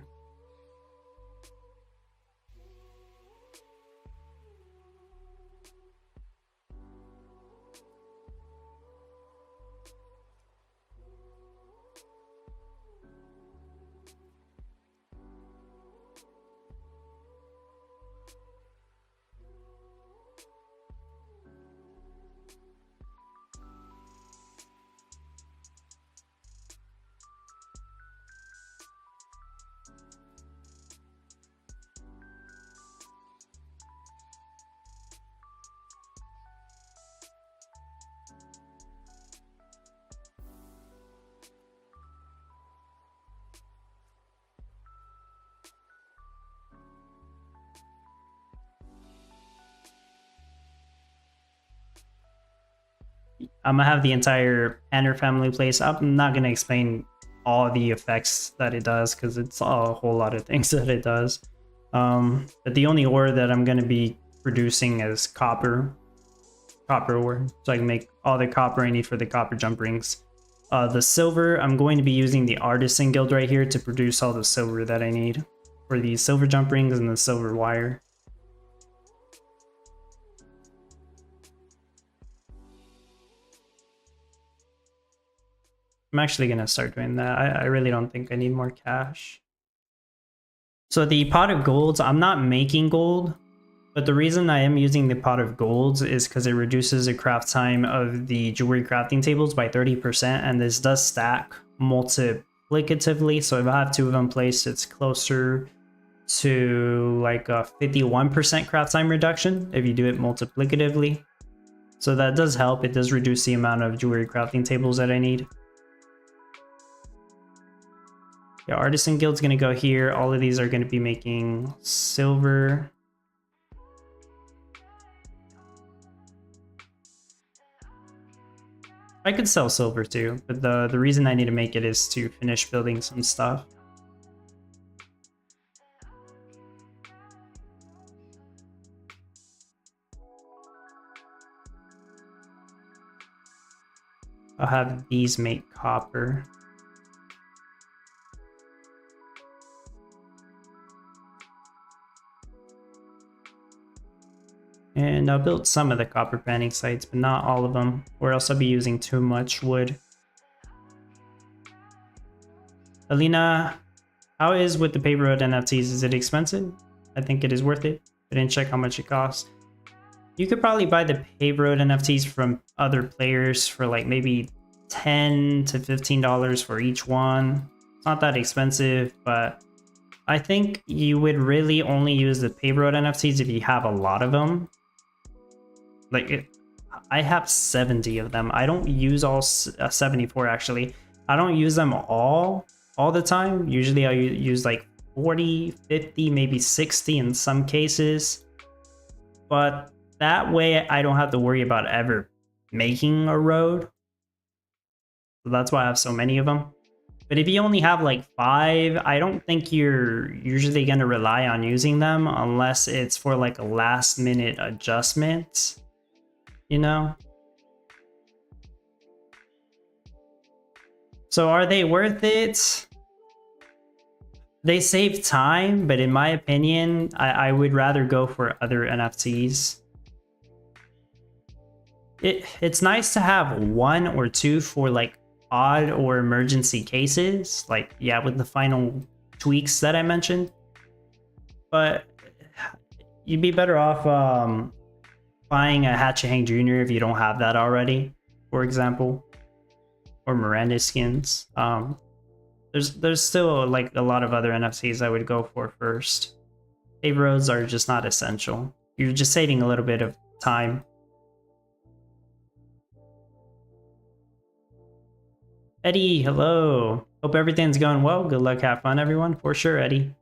I'm gonna have the entire Enter family place. I'm not gonna explain all the effects that it does because it's a whole lot of things that it does. But the only ore that I'm gonna be producing is copper ore, so I can make all the copper I need for the copper jump rings. The silver, I'm going to be using the artisan guild right here to produce all the silver that I need for the silver jump rings and the silver wire. I'm actually going to start doing that. I really don't think I need more cash. So the pot of golds, I'm not making gold, but the reason I am using the pot of golds is because it reduces the craft time of the jewelry crafting tables by 30%, and this does stack multiplicatively. So if I have 2 of them placed, it's closer to like a 51% craft time reduction if you do it multiplicatively. So that does help. It does reduce the amount of jewelry crafting tables that I need. Yeah, Artisan Guild's gonna go here. All of these are gonna be making silver. I could sell silver too, but the reason I need to make it is to finish building some stuff. I'll have these make copper. And I'll build some of the copper panning sites, but not all of them, or else I'll be using too much wood. Alina, how is with the paper road NFTs? Is it expensive? I think it is worth it. I didn't check how much it costs. You could probably buy the paper road NFTs from other players for like maybe $10 to $15 for each one. It's not that expensive, but I think you would really only use the paper road NFTs if you have a lot of them. Like, I have 70 of them. I don't use all 74 actually. I don't use them all the time. Usually I use like 40, 50, maybe 60 in some cases. But that way I don't have to worry about ever making a road. So that's why I have so many of them. But if you only have like 5, I don't think you're usually going to rely on using them unless it's for like a last minute adjustment, you know? So are they worth it? They save time, but in my opinion, I would rather go for other NFTs. It's nice to have 1 or 2 for like odd or emergency cases, like yeah, with the final tweaks that I mentioned. But you'd be better off buying a Hatchahang Jr. if you don't have that already, for example, or Miranda skins. There's still like a lot of other NFTs I would go for first. Pave roads are just not essential. You're just saving a little bit of time. Eddie, hello. Hope everything's going well. Good luck, have fun, everyone. For sure, Eddie.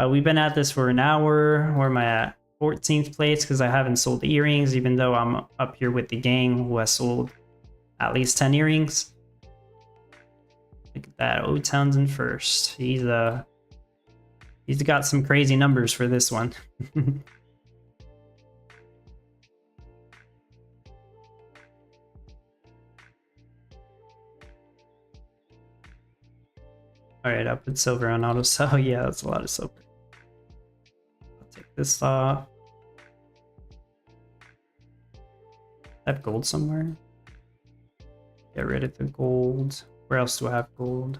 We've been at this for an hour. Where am I at? 14th place because I haven't sold earrings, even though I'm up here with the gang who has sold at least 10 earrings. Look at that. O Townsend first. He's got some crazy numbers for this one. Alright, I'll put silver on auto sell. Yeah, that's a lot of silver. I'll take this off. I have gold somewhere. Get rid of the gold. Where else do I have gold?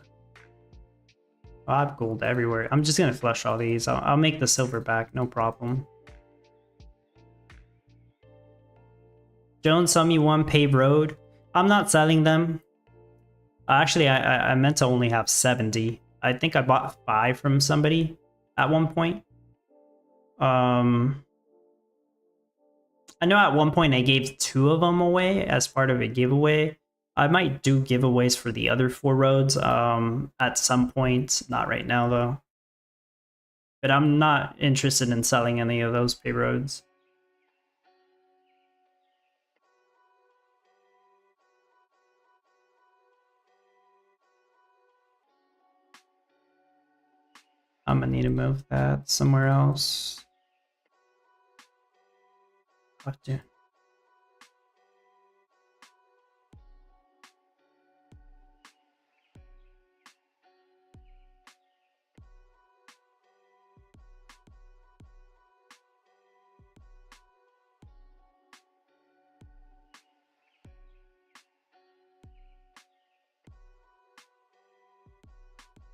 Oh, I have gold everywhere. I'm just gonna flush all these. I'll make the silver back, no problem. Jones sell me 1 paved road. I'm not selling them. Actually, I meant to only have 70. I think I bought 5 from somebody at one point. I know at one point I gave 2 of them away as part of a giveaway. I might do giveaways for the other 4 roads at some point. Not right now, though. But I'm not interested in selling any of those pay roads. I'm gonna need to move that somewhere else. What do?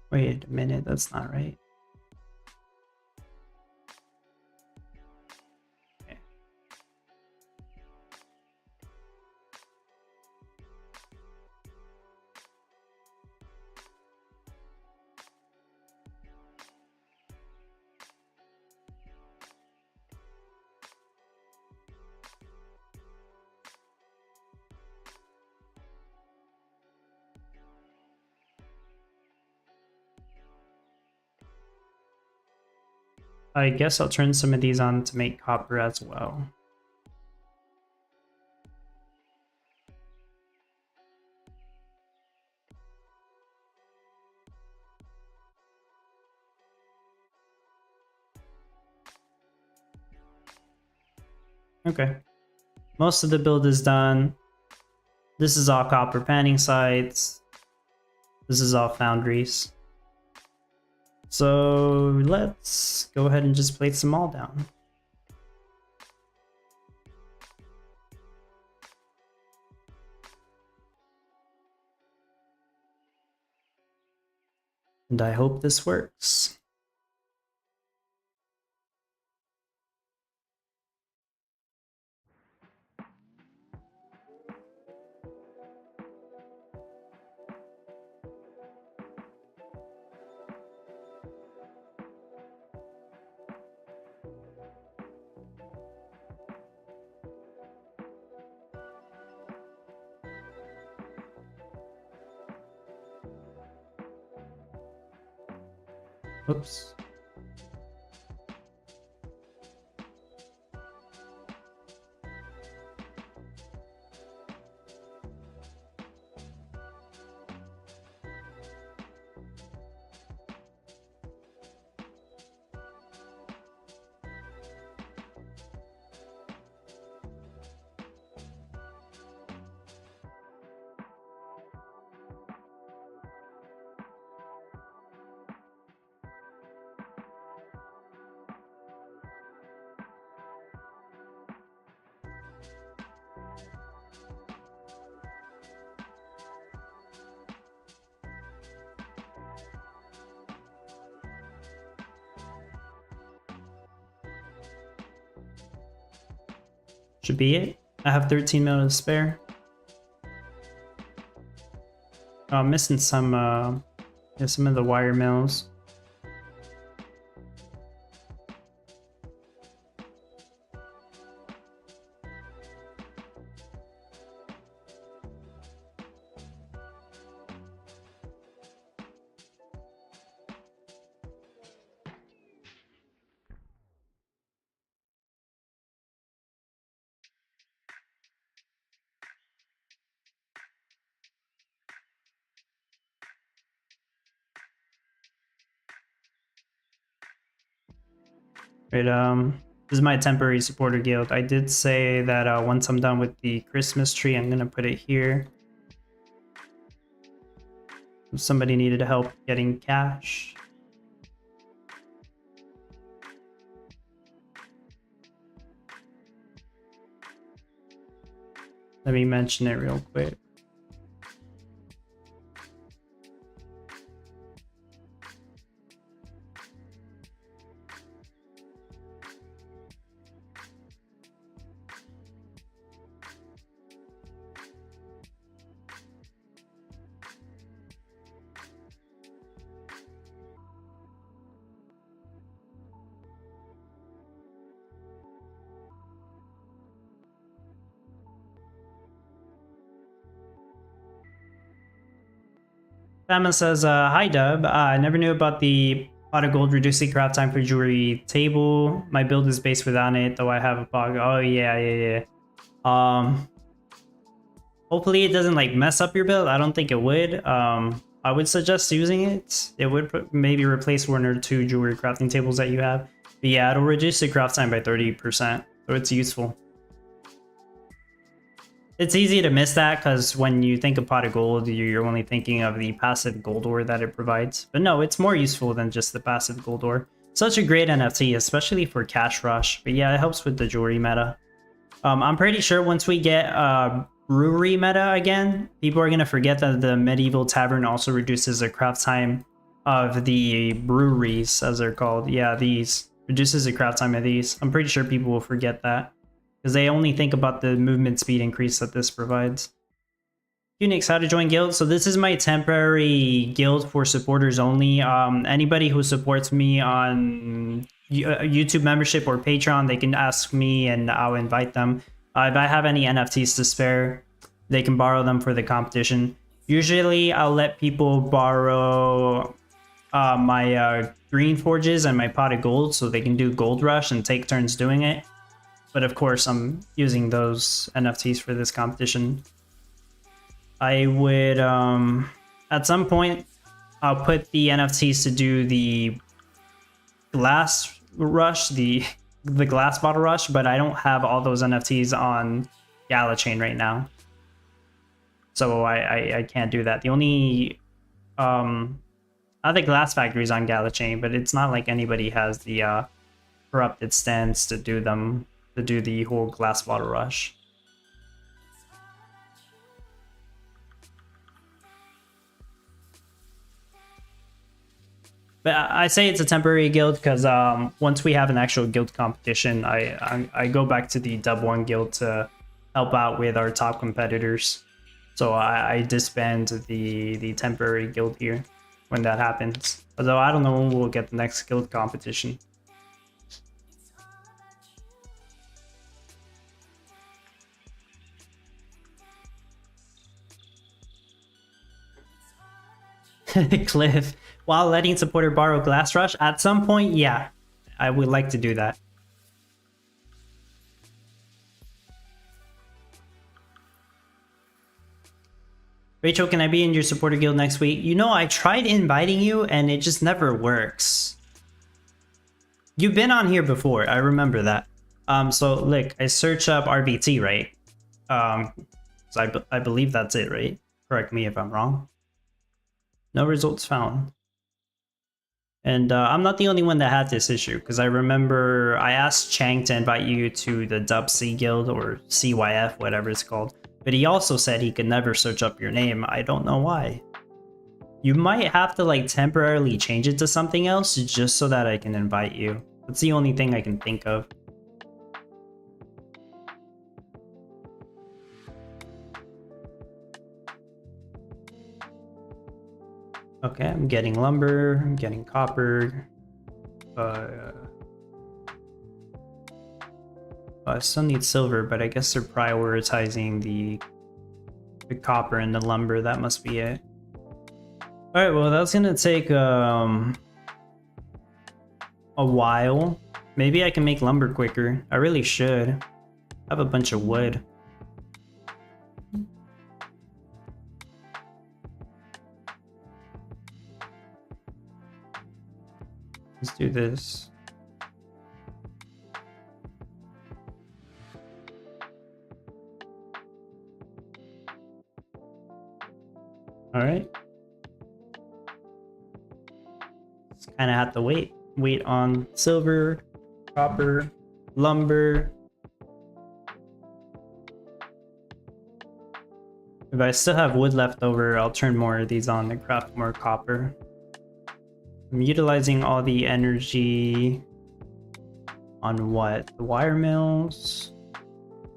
Wait a minute, that's not right. Okay. I guess I'll turn some of these on to make copper as well. Okay. Most of the build is done. This is all copper panning sites. This is all foundries. So let's go ahead and just place them all down. And I hope this works. Oops. Should be it. I have 13 mil to spare. Oh, I'm missing some of the wire mills. Right, this is my temporary supporter guild. I did say that once I'm done with the Christmas tree, I'm gonna put it here. If somebody needed help getting cash. Let me mention it real quick. Famine says, hi Dub, I never knew about the pot of gold reducing craft time for jewelry table. My build is based without it, though I have a fog. Oh yeah. Hopefully it doesn't like mess up your build. I don't think it would. I would suggest using it. It would maybe replace one or two jewelry crafting tables that you have. But yeah, it'll reduce the craft time by 30%, so it's useful. It's easy to miss that because when you think of pot of gold, you're only thinking of the passive gold ore that it provides. But no, it's more useful than just the passive gold ore. Such a great NFT, especially for cash rush. But yeah, it helps with the jewelry meta. I'm pretty sure once we get brewery meta again, people are going to forget that the medieval tavern also reduces the craft time of the breweries, as they're called. Yeah, these. Reduces the craft time of these. I'm pretty sure people will forget that, because they only think about the movement speed increase that this provides. Unix, how to join guild? So this is my temporary guild for supporters only. Anybody who supports me on YouTube membership or Patreon, they can ask me and I'll invite them. If I have any NFTs to spare, they can borrow them for the competition. Usually I'll let people borrow my green forges and my pot of gold so they can do gold rush and take turns doing it. But of course, I'm using those NFTs for this competition. I would, at some point, I'll put the NFTs to do the glass rush, the glass bottle rush, but I don't have all those NFTs on Gala chain right now. So I can't do that. The only, other glass factories on Gala chain, but it's not like anybody has the corrupted stands to do them, to do the whole glass bottle rush. But I say it's a temporary guild because once we have an actual guild competition, I go back to the Dub 1 guild to help out with our top competitors. So I disband the temporary guild here when that happens. Although I don't know when we'll get the next guild competition. Cliff, while letting supporter borrow glass rush, at some point, yeah, I would like to do that. Rachel, can I be in your supporter guild next week? You know, I tried inviting you and it just never works. You've been on here before, I remember that. So look, I search up RBT, right? So I believe that's it, right? Correct me if I'm wrong. No results found. And I'm not the only one that had this issue, because I remember I asked Chang to invite you to the Dub C guild, or CYF, whatever it's called. But he also said he could never search up your name. I don't know why. You might have to like temporarily change it to something else just so that I can invite you. That's the only thing I can think of. Okay, I'm getting lumber, I'm getting copper. I still need silver, but I guess they're prioritizing the copper and the lumber. That must be it. All right, well, that's gonna take a while. Maybe I can make lumber quicker. I really should. I have a bunch of wood. Let's do this. All right. Just kind of have to wait on silver, copper, lumber. If I still have wood left over, I'll turn more of these on to craft more copper. I'm utilizing all the energy on what? The wire mills?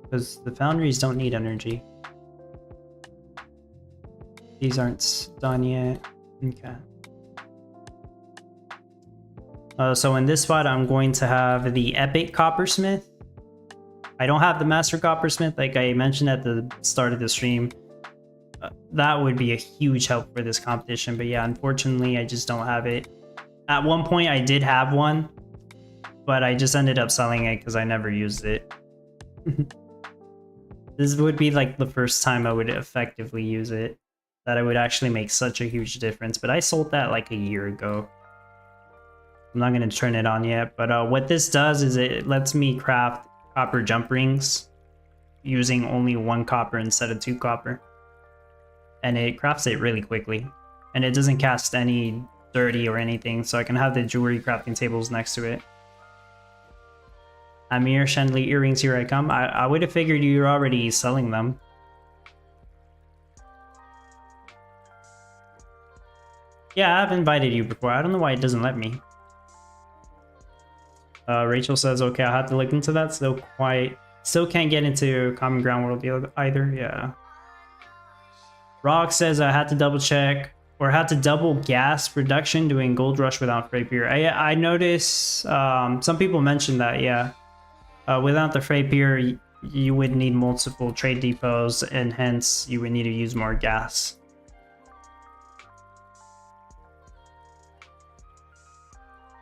Because the foundries don't need energy. These aren't done yet. Okay. So in this spot, I'm going to have the Epic Coppersmith. I don't have the Master Coppersmith like I mentioned at the start of the stream. That would be a huge help for this competition, but yeah, unfortunately, I just don't have it. At one point, I did have one, but I just ended up selling it because I never used it. This would be like the first time I would effectively use it, that I would actually make such a huge difference, but I sold that like a year ago. I'm not going to turn it on yet, but what this does is it lets me craft copper jump rings using only 1 copper instead of 2 copper. And it crafts it really quickly. And it doesn't cast any dirty or anything, so I can have the jewelry crafting tables next to it. Amir, Chandelier earrings, here I come. I would have figured you were already selling them. Yeah, I've invited you before. I don't know why it doesn't let me. Rachel says, okay, I have to look into that. Still can't get into Common Ground World either. Yeah. Rock says I had to double check, or had to double gas production doing Gold Rush without Rapier. I noticed some people mentioned that, yeah. Without the Rapier, you would need multiple trade depots, and hence you would need to use more gas.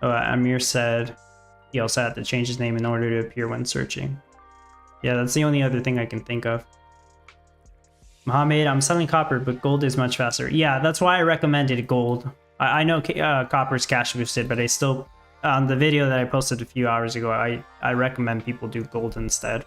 Amir said he also had to change his name in order to appear when searching. Yeah, that's the only other thing I can think of. Mohammed, I'm selling copper, but gold is much faster. Yeah, that's why I recommended gold. I know copper's cash boosted, but I still, on the video that I posted a few hours ago, I recommend people do gold instead.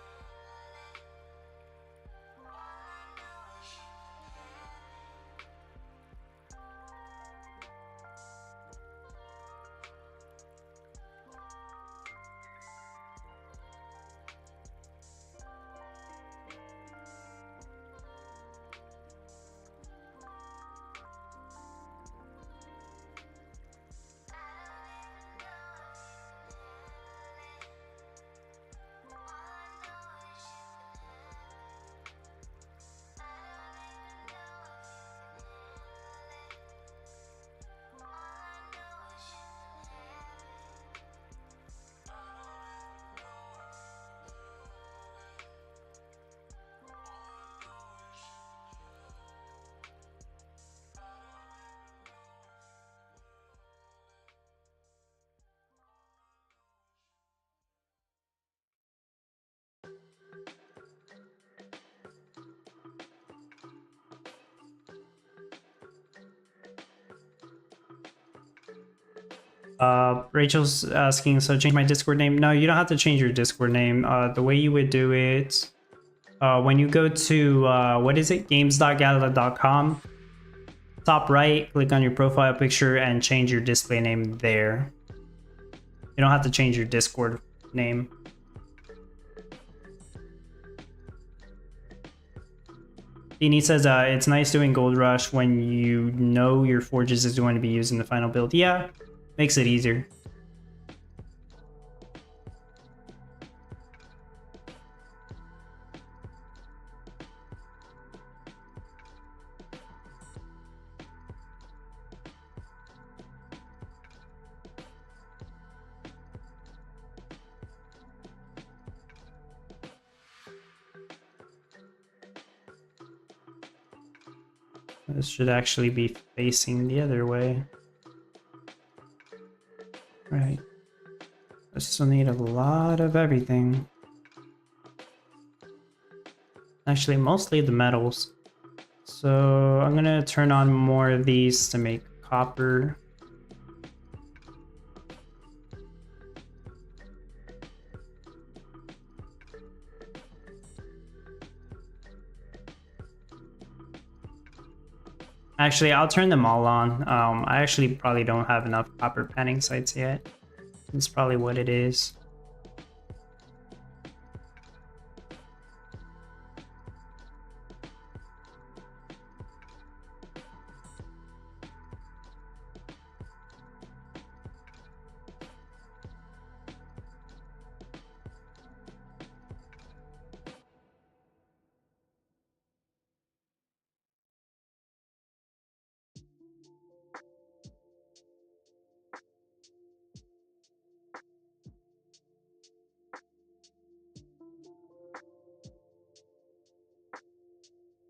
Rachel's asking, so change my Discord name? No, you don't have to change your Discord name. The way you would do it, when you go to, what is it? games.gala.com. Top right, click on your profile picture and change your display name there. You don't have to change your Discord name. Dini says, it's nice doing Gold Rush when you know your Forges is going to be used in the final build. Yeah, makes it easier. This should actually be facing the other way. Right. I still need a lot of everything. Actually, mostly the metals. So I'm gonna turn on more of these to make copper. Actually, I'll turn them all on. I actually probably don't have enough copper panning sites yet. That's probably what it is.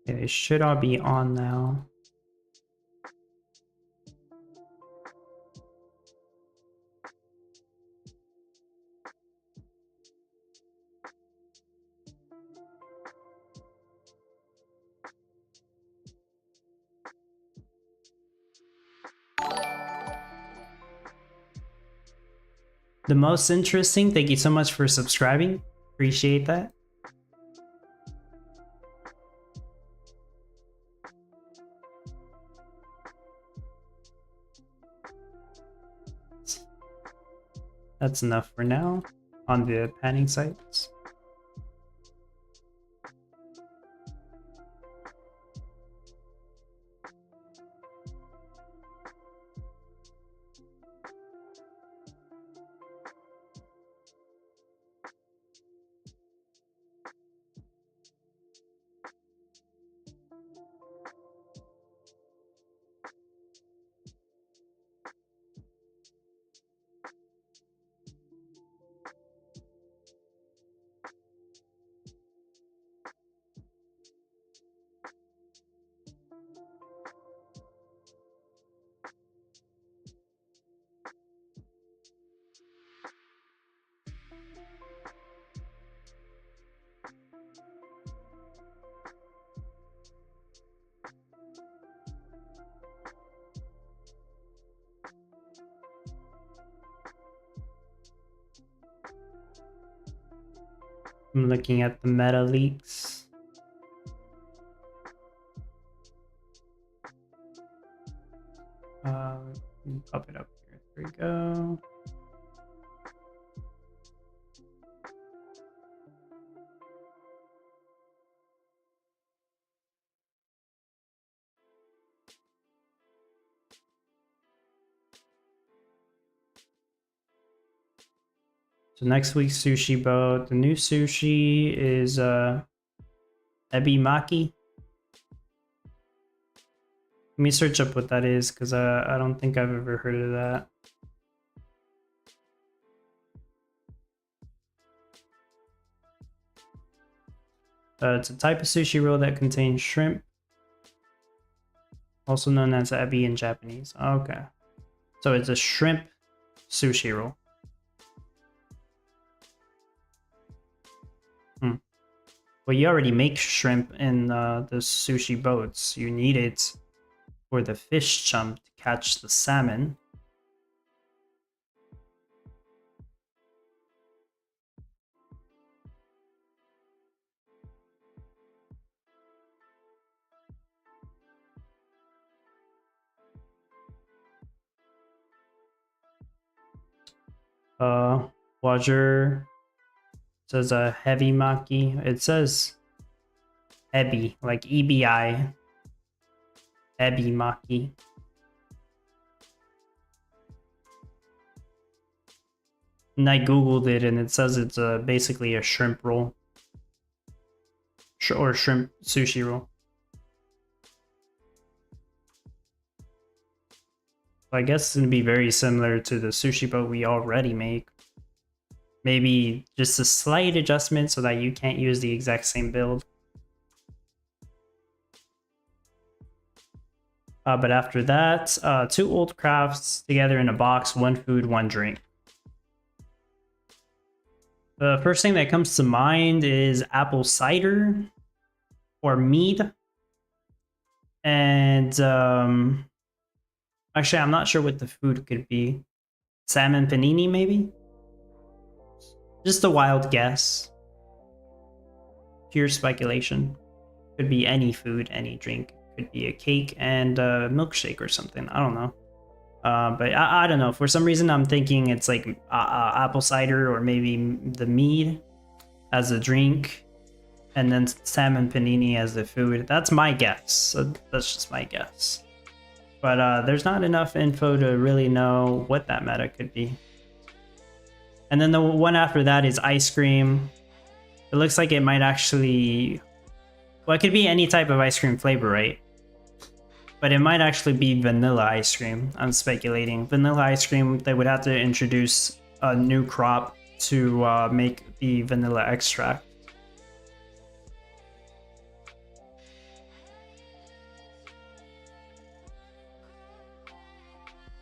Yeah, it should all be on now. The most interesting, thank you so much for subscribing. Appreciate that. That's enough for now on the panning sites. I'm looking at the meta leaks. Pop it up here. There we go. So next week's sushi boat. The new sushi is ebi maki. Let me search up what that is because I don't think I've ever heard of that. It's a type of sushi roll that contains shrimp, also known as ebi in Japanese. Okay. So it's a shrimp sushi roll. Well, you already make shrimp in the sushi boats. You need it for the fish chump to catch the salmon. Wajer says a heavy maki. It says ebi, like EBI. Ebi maki. And I googled it, and it says it's basically a shrimp roll, or shrimp sushi roll. I guess it's gonna be very similar to the sushi boat we already make. Maybe just a slight adjustment so that you can't use the exact same build. But after that, 2 old crafts together in a box, 1 food, 1 drink. The first thing that comes to mind is apple cider or mead. And actually, I'm not sure what the food could be. Salmon panini, maybe? Just a wild guess. Pure speculation. Could be any food, any drink. Could be a cake and a milkshake or something. I don't know. But I don't know. For some reason, I'm thinking it's like apple cider or maybe the mead as a drink. And then salmon panini as the food. That's my guess. So that's just my guess. But there's not enough info to really know what that meta could be. And then the one after that is ice cream. It looks like it might actually... Well, it could be any type of ice cream flavor, right? But it might actually be vanilla ice cream. I'm speculating. Vanilla ice cream, they would have to introduce a new crop to make the vanilla extract.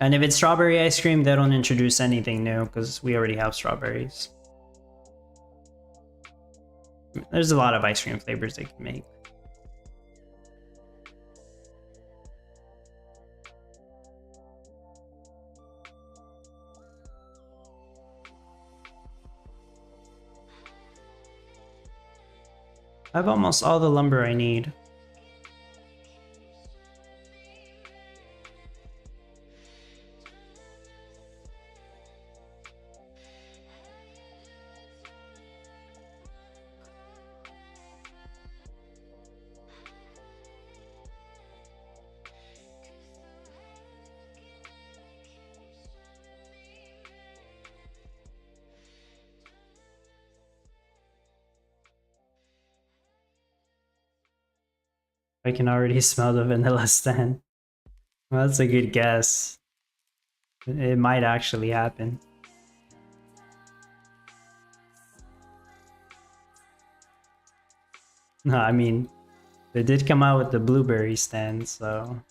And if it's strawberry ice cream, they don't introduce anything new because we already have strawberries. There's a lot of ice cream flavors they can make. I have almost all the lumber I need. I can already smell the vanilla stand. Well, that's a good guess. It might actually happen. No, I mean, they did come out with the blueberry stand, so...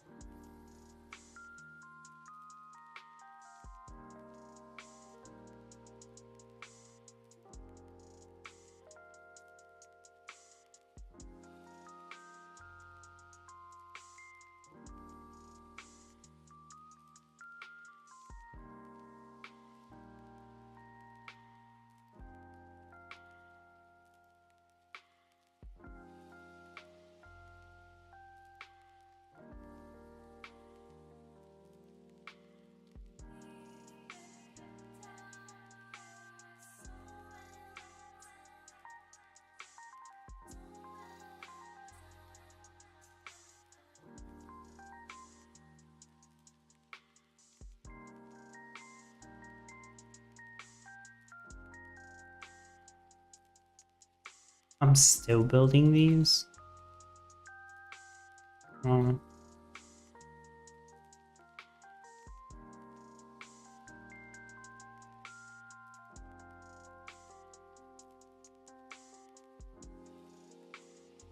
I'm still building these.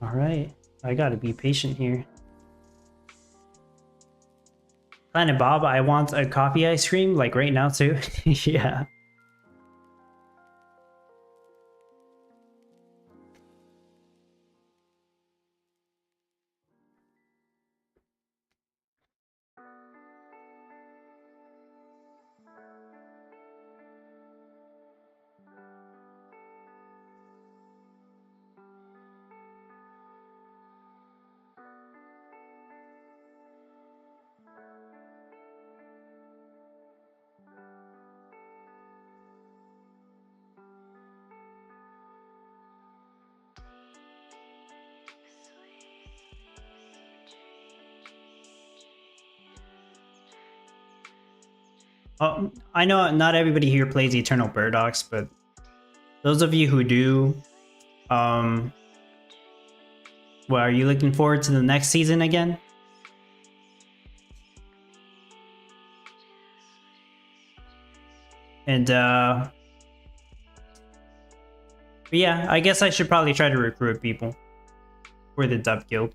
Alright, I gotta be patient here. Planet Bob, I want a coffee ice cream, like right now too. Yeah. I know not everybody here plays Eternal Paradox, but those of you who do, well, are you looking forward to the next season again? And but yeah, I guess I should probably try to recruit people for the Dub Guild.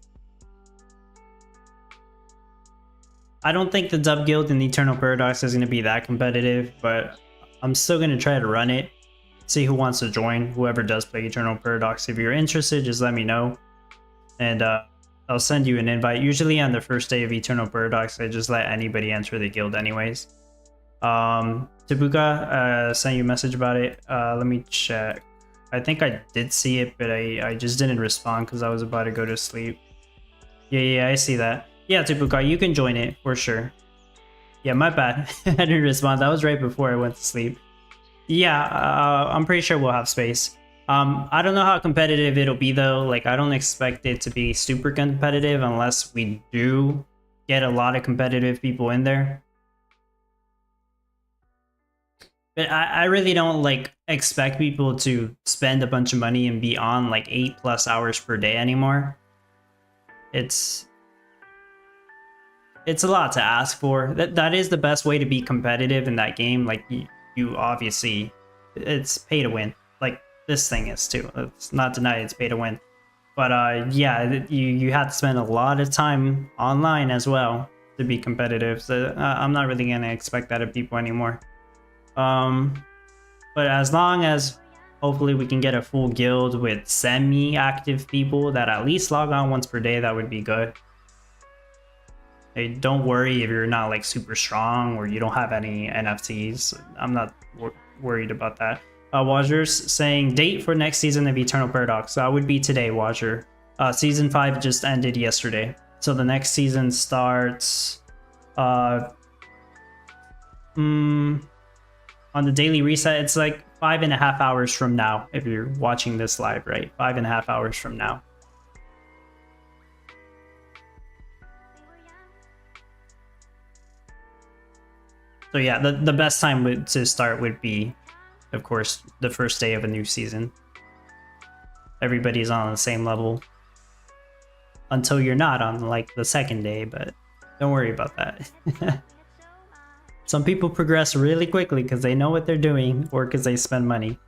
I don't think the Dub Guild in Eternal Paradox is going to be that competitive, but I'm still going to try to run it. See who wants to join, whoever does play Eternal Paradox. If you're interested, just let me know. And I'll send you an invite. Usually on the first day of Eternal Paradox, I just let anybody enter the guild anyways. Tabuka sent you a message about it. Let me check. I think I did see it, but I just didn't respond because I was about to go to sleep. Yeah, I see that. Yeah, Tabuka, you can join it for sure. Yeah, my bad. I didn't respond. That was right before I went to sleep. Yeah, I'm pretty sure we'll have space. I don't know how competitive it'll be though. Like, I don't expect it to be super competitive unless we do get a lot of competitive people in there. But I really don't like expect people to spend a bunch of money and be on like 8+ hours per day anymore. It's a lot to ask for. That is the best way to be competitive in that game. Like you obviously, it's pay to win. Like this thing is too. Let's not deny it's pay to win. But yeah, you have to spend a lot of time online as well to be competitive. So I'm not really gonna expect that of people anymore. But as long as hopefully we can get a full guild with semi-active people that at least log on once per day, that would be good. Hey, don't worry if you're not like super strong or you don't have any NFTs. I'm not worried about that. Wazer's saying date for next season of Eternal Paradox. That would be today, Wazer. Season 5 just ended yesterday. So the next season starts on the daily reset. It's like 5.5 hours from now if you're watching this live, right? 5.5 hours from now. So yeah, the best time to start would be, of course, the first day of a new season. Everybody's on the same level until you're not on like the second day, but don't worry about that. Some people progress really quickly because they know what they're doing or because they spend money.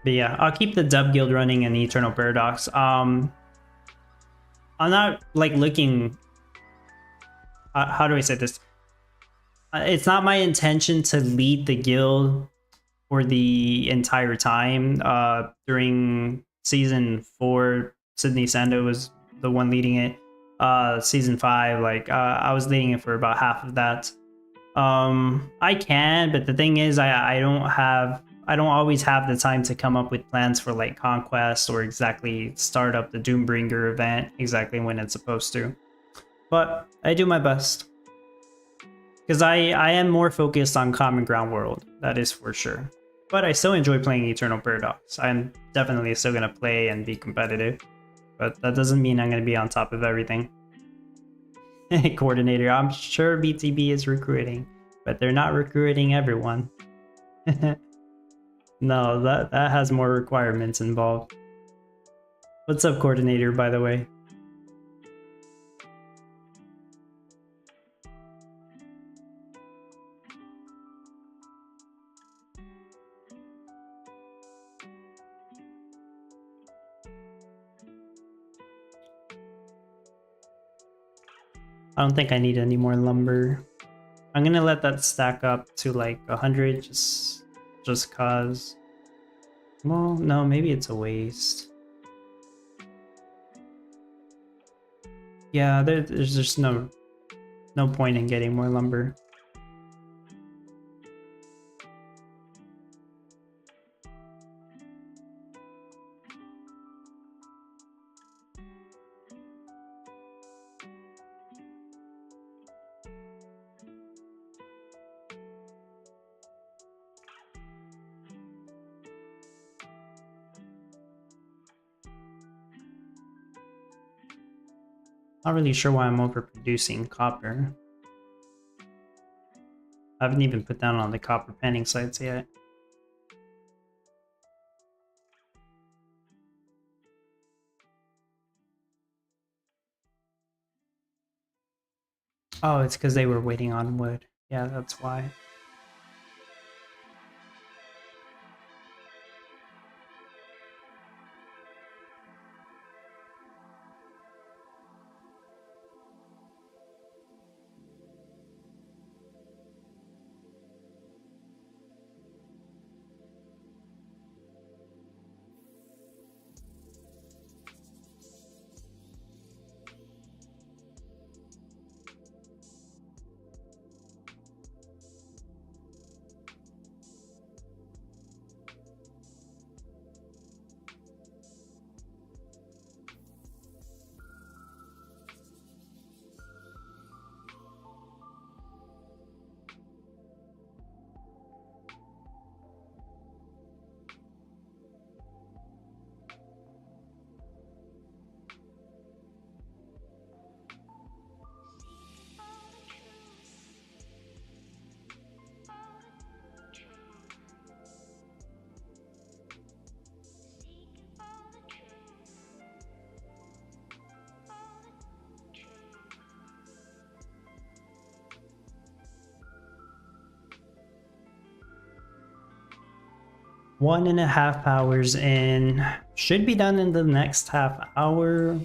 But yeah, I'll keep the Dub Guild running in Eternal Paradox. I'm not like looking. How do I say this? It's not my intention to lead the guild for the entire time. During season 4, Sydney Sando was the one leading it. Season 5, like I was leading it for about half of that. I can, but the thing is, I don't always have the time to come up with plans for like Conquest or exactly start up the Doombringer event exactly when it's supposed to. But I do my best. Because I am more focused on Common Ground World, that is for sure. But I still enjoy playing Eternal Paradox. I'm definitely still going to play and be competitive. But that doesn't mean I'm going to be on top of everything. Coordinator, I'm sure BTB is recruiting, but they're not recruiting everyone. No, that has more requirements involved. What's up, Coordinator, by the way? I don't think I need any more lumber. I'm gonna let that stack up to like 100 just cause. Well, no, maybe it's a waste. Yeah, there's just no point in getting more lumber. Not really sure why I'm overproducing copper. I haven't even put down on the copper panning sites yet. Oh, it's because they were waiting on wood. Yeah, that's why. One and a half hours in. Should be done in the next half hour.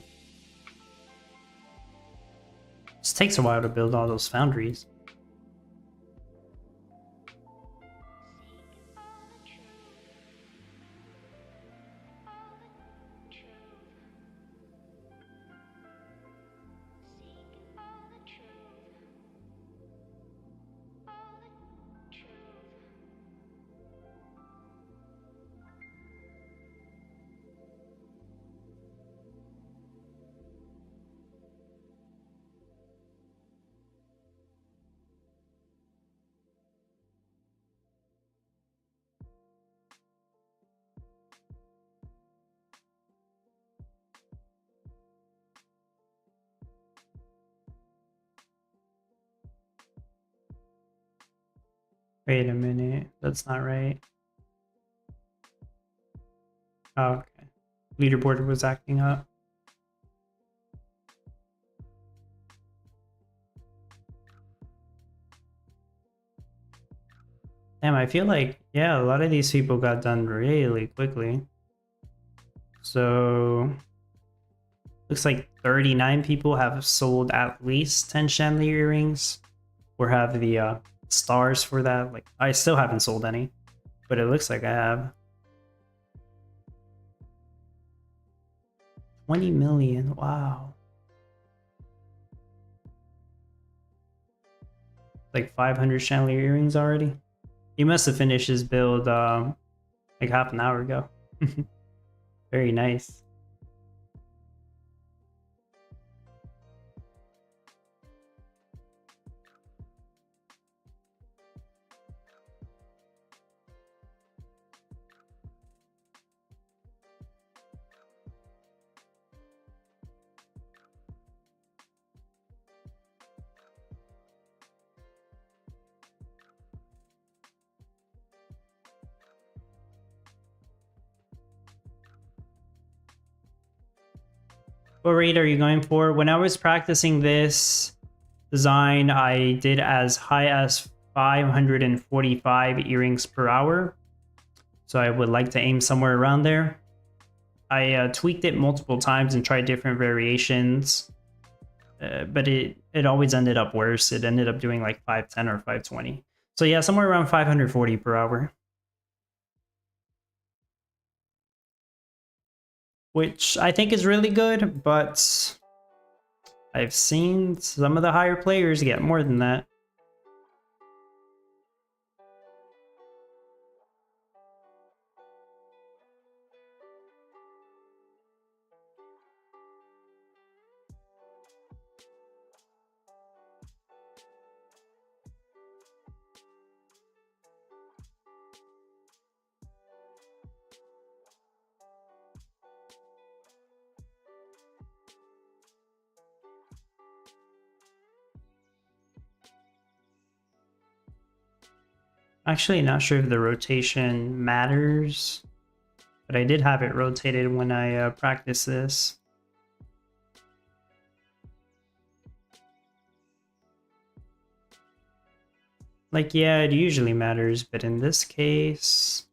This takes a while to build all those foundries. Wait a minute, that's not right. Oh, okay. Leaderboard was acting up. Damn, I feel like, yeah, a lot of these people got done really quickly. So, looks like 39 people have sold at least 10 chandelier earrings, or have the stars for that. Like, I still haven't sold any, but it looks like I have. 20 million, wow. Like 500 chandelier earrings already. He must have finished his build like half an hour ago. Very nice. What rate are you going for? When I was practicing this design, I did as high as 545 earrings per hour. So I would like to aim somewhere around there. I tweaked it multiple times and tried different variations, but it always ended up worse. It ended up doing like 510 or 520. So yeah, somewhere around 540 per hour. Which I think is really good, but I've seen some of the higher players get more than that. Actually, not sure if the rotation matters, but I did have it rotated when I practiced this. Like, yeah, it usually matters, but in this case,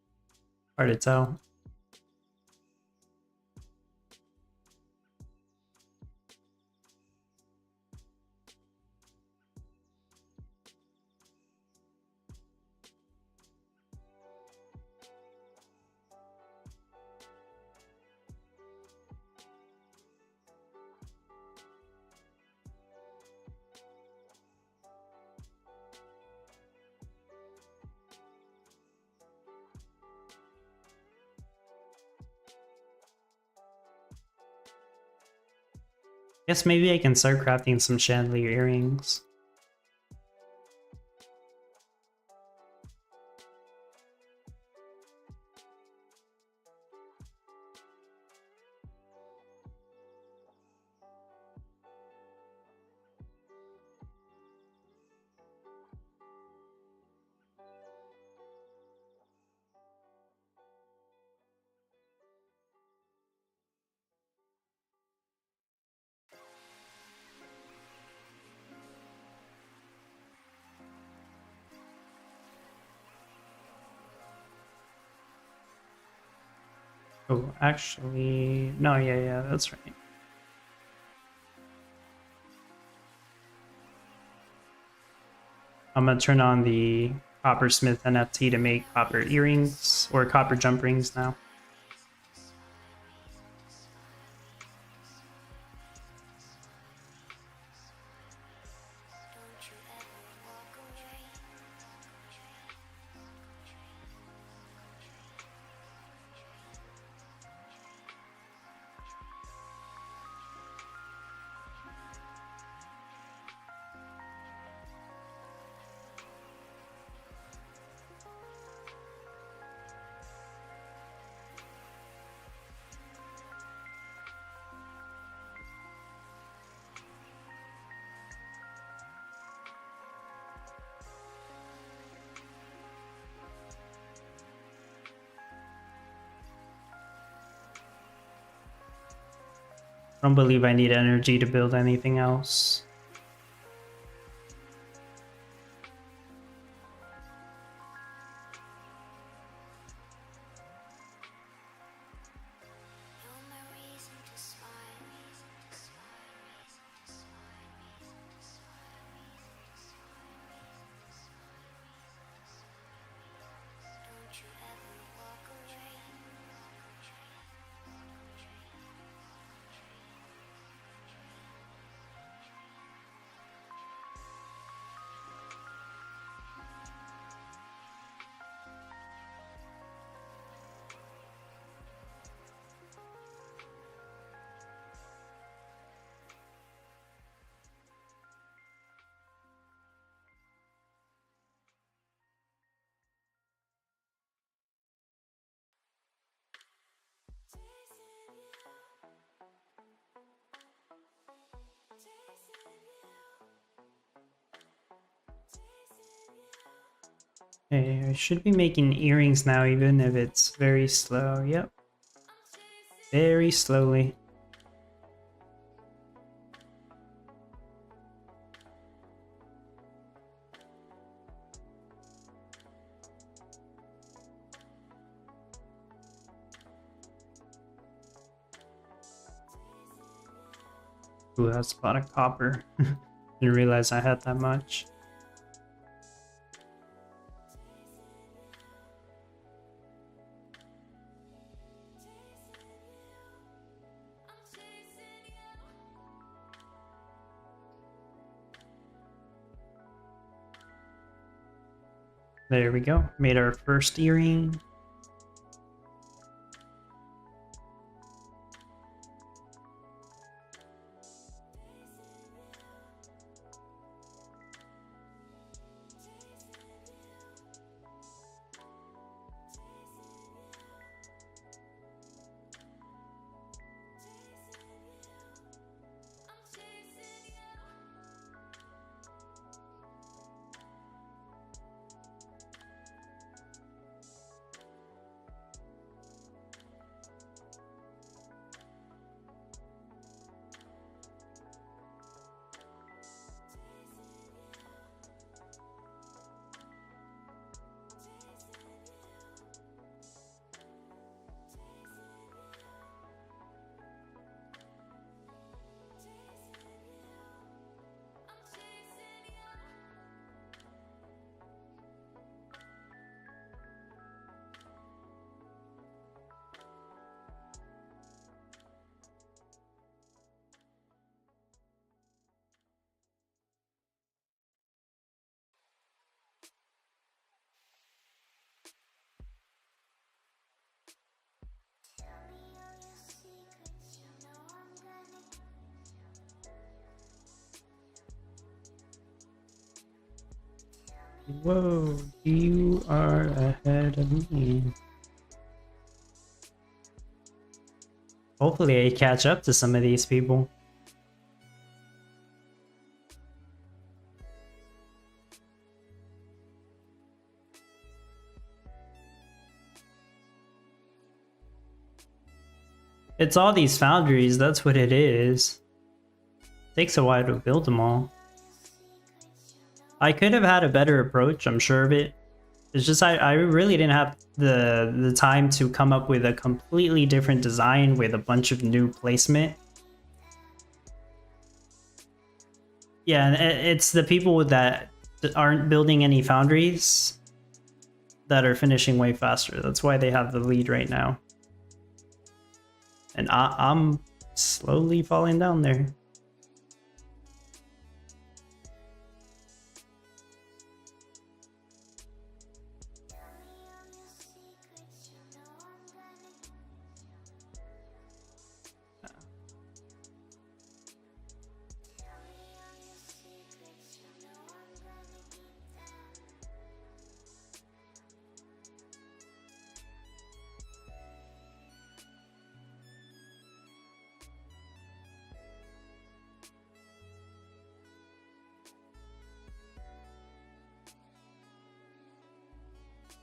hard to tell. Guess maybe I can start crafting some chandelier earrings. Oh, actually, no, yeah, that's right. I'm gonna turn on the Coppersmith NFT to make copper earrings or copper jump rings now. I don't believe I need energy to build anything else. Okay, I should be making earrings now, even if it's very slow. Yep. Very slowly. Ooh, that's a lot of copper. Didn't realize I had that much. There we go. Made our first earring. Whoa, you are ahead of me. Hopefully I catch up to some of these people. It's all these foundries, that's what it is. Takes a while to build them all. I could have had a better approach, I'm sure of it. It's just I really didn't have the time to come up with a completely different design with a bunch of new placement. Yeah, and it's the people that aren't building any foundries that are finishing way faster. That's why they have the lead right now. And I'm slowly falling down there.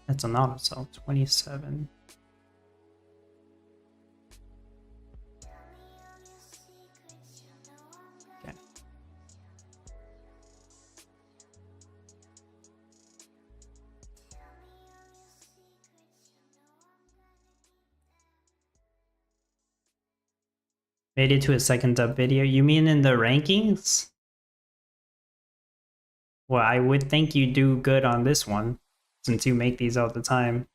That's an auto cell, 27. Okay. Made it to a second dub video. You mean in the rankings? Well, I would think you do good on this one, since you make these all the time.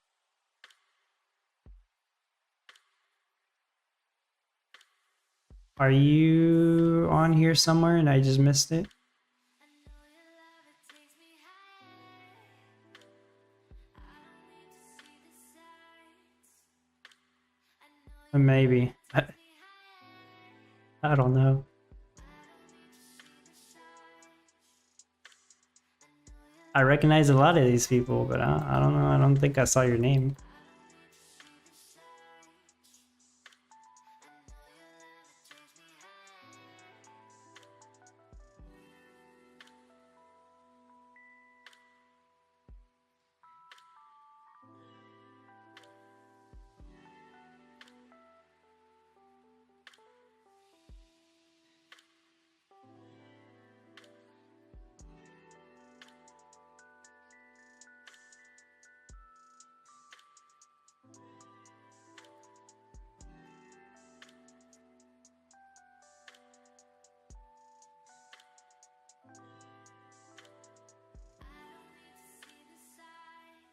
Are you on here somewhere and I just missed it? Maybe. I don't know. I recognize a lot of these people, but I don't know. I don't think I saw your name.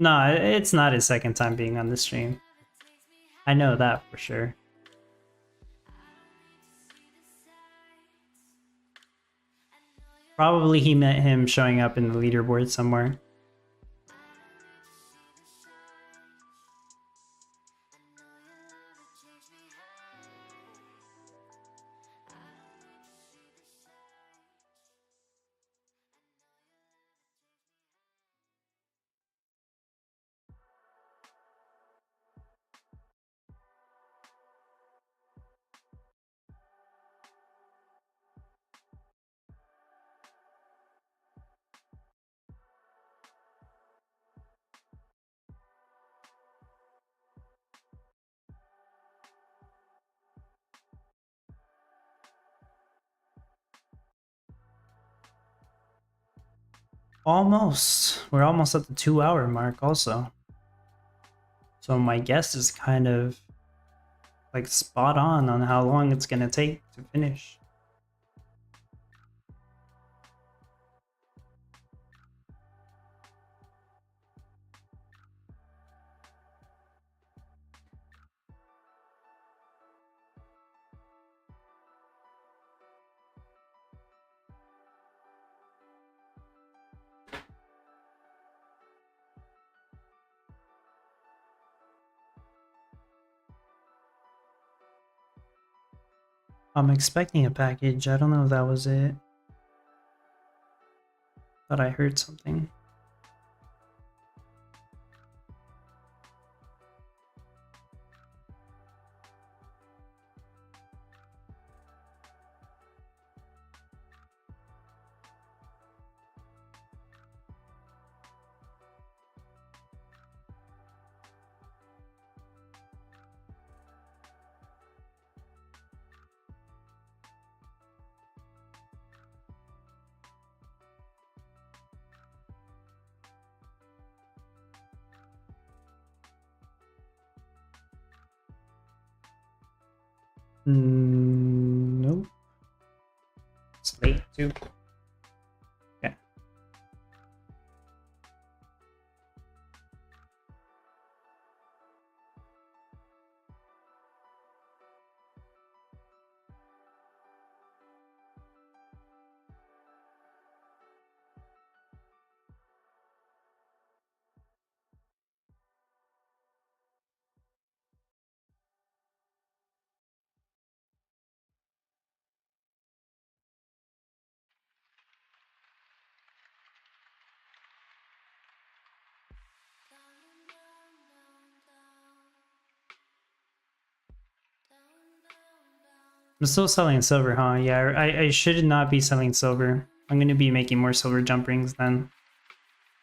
No, it's not his second time being on the stream. I know that for sure. Probably he met him showing up in the leaderboard somewhere. Almost. We're almost at the 2-hour mark also. So my guess is kind of like spot on how long it's gonna take to finish. I'm expecting a package. I don't know if that was it. Thought I heard something. Nope. It's late too. Yeah. I'm still selling silver, huh? Yeah, I should not be selling silver. I'm going to be making more silver jump rings then.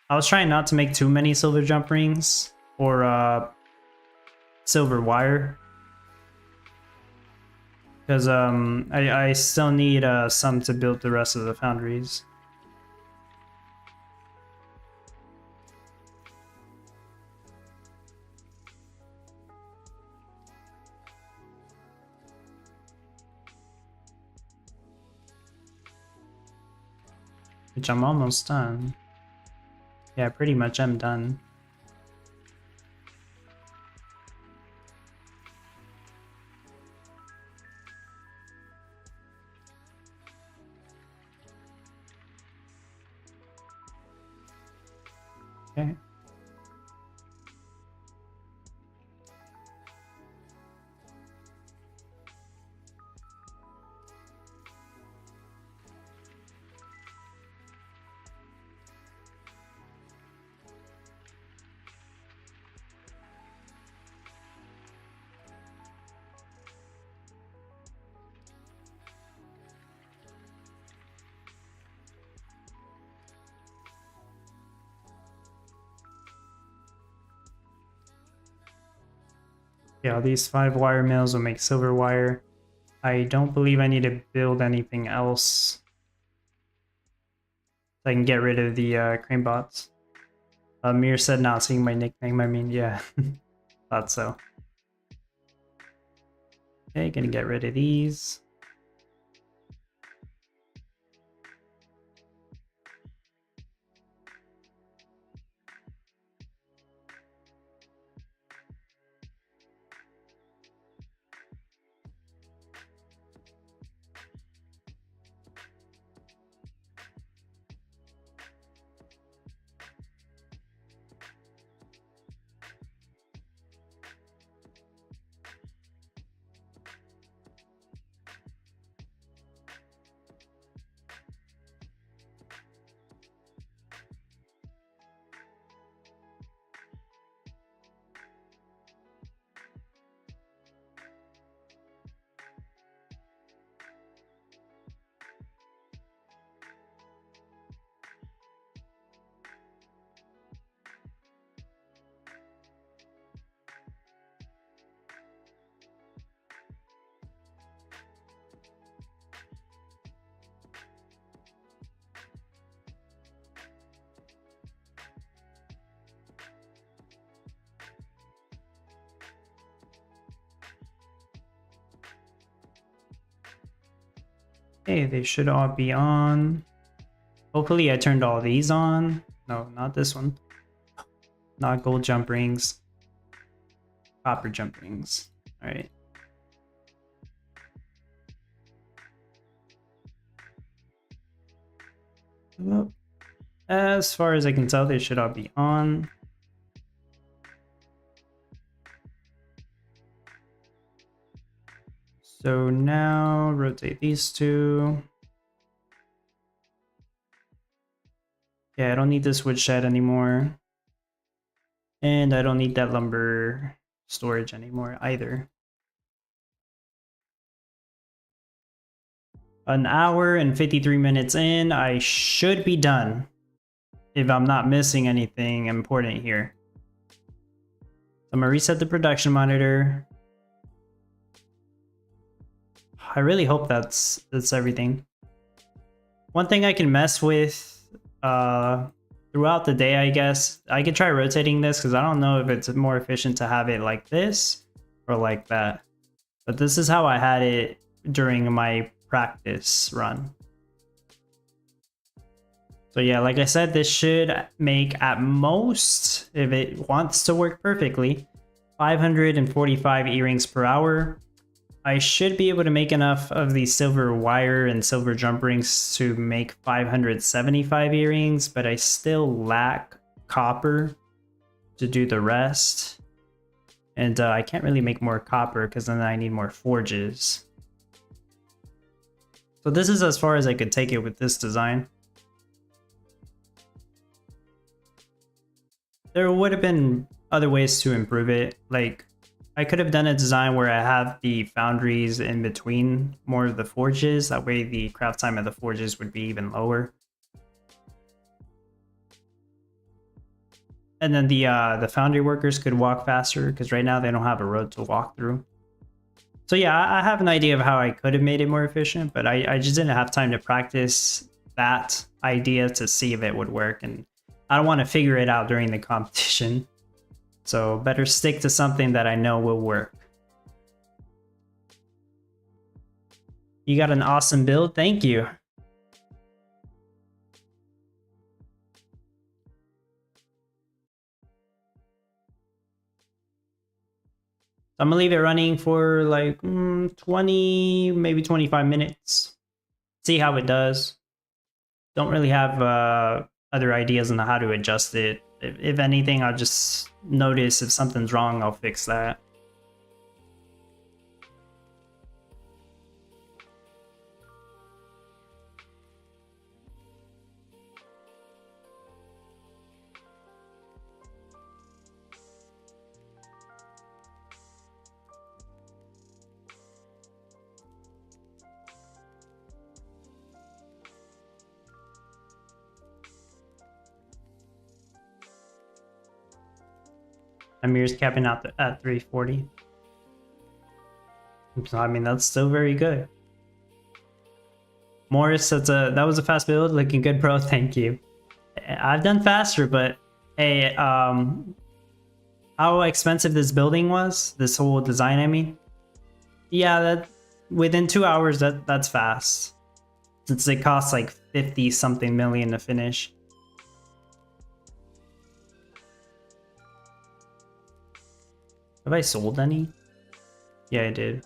I was trying not to make too many silver jump rings or silver wire. Because I still need some to build the rest of the foundries. Which I'm almost done. Yeah, pretty much I'm done. Okay. Yeah, these 5 wire mills will make silver wire. I don't believe I need to build anything else. So I can get rid of the crane bots. Mir said not seeing my nickname. I mean, yeah, thought so. Okay, gonna get rid of these. Okay, they should all be on. Hopefully I turned all these on. No, not this one. Not gold jump rings. Copper jump rings. All right. Well, as far as I can tell, they should all be on. So now rotate these two. Yeah, I don't need this wood shed anymore. And I don't need that lumber storage anymore either. An hour and 53 minutes in, I should be done. If I'm not missing anything important here. I'm gonna reset the production monitor. I really hope that's everything. One thing I can mess with throughout the day, I guess, I could try rotating this because I don't know if it's more efficient to have it like this or like that. But this is how I had it during my practice run. So yeah, like I said, this should make at most, if it wants to work perfectly, 545 earrings per hour. I should be able to make enough of the silver wire and silver jump rings to make 575 earrings, but I still lack copper to do the rest. And I can't really make more copper because then I need more forges. So this is as far as I could take it with this design. There would have been other ways to improve it. Like, I could have done a design where I have the foundries in between more of the forges. That way the craft time of the forges would be even lower. And then the foundry workers could walk faster because right now they don't have a road to walk through. So yeah, I have an idea of how I could have made it more efficient, but I just didn't have time to practice that idea to see if it would work. And I don't want to figure it out during the competition. So better stick to something that I know will work. You got an awesome build. Thank you. I'm gonna leave it running for like 20, maybe 25 minutes. See how it does. Don't really have other ideas on how to adjust it. If anything, I'll just notice if something's wrong, I'll fix that. Amir's capping out at 340. So, I mean, that's still very good. Morris, that was a fast build. Looking good, bro. Thank you. I've done faster, but hey, how expensive this building was, this whole design, I mean. Yeah, that within 2 hours, that's fast. Since it costs like 50 something million to finish. Have I sold any? Yeah, I did.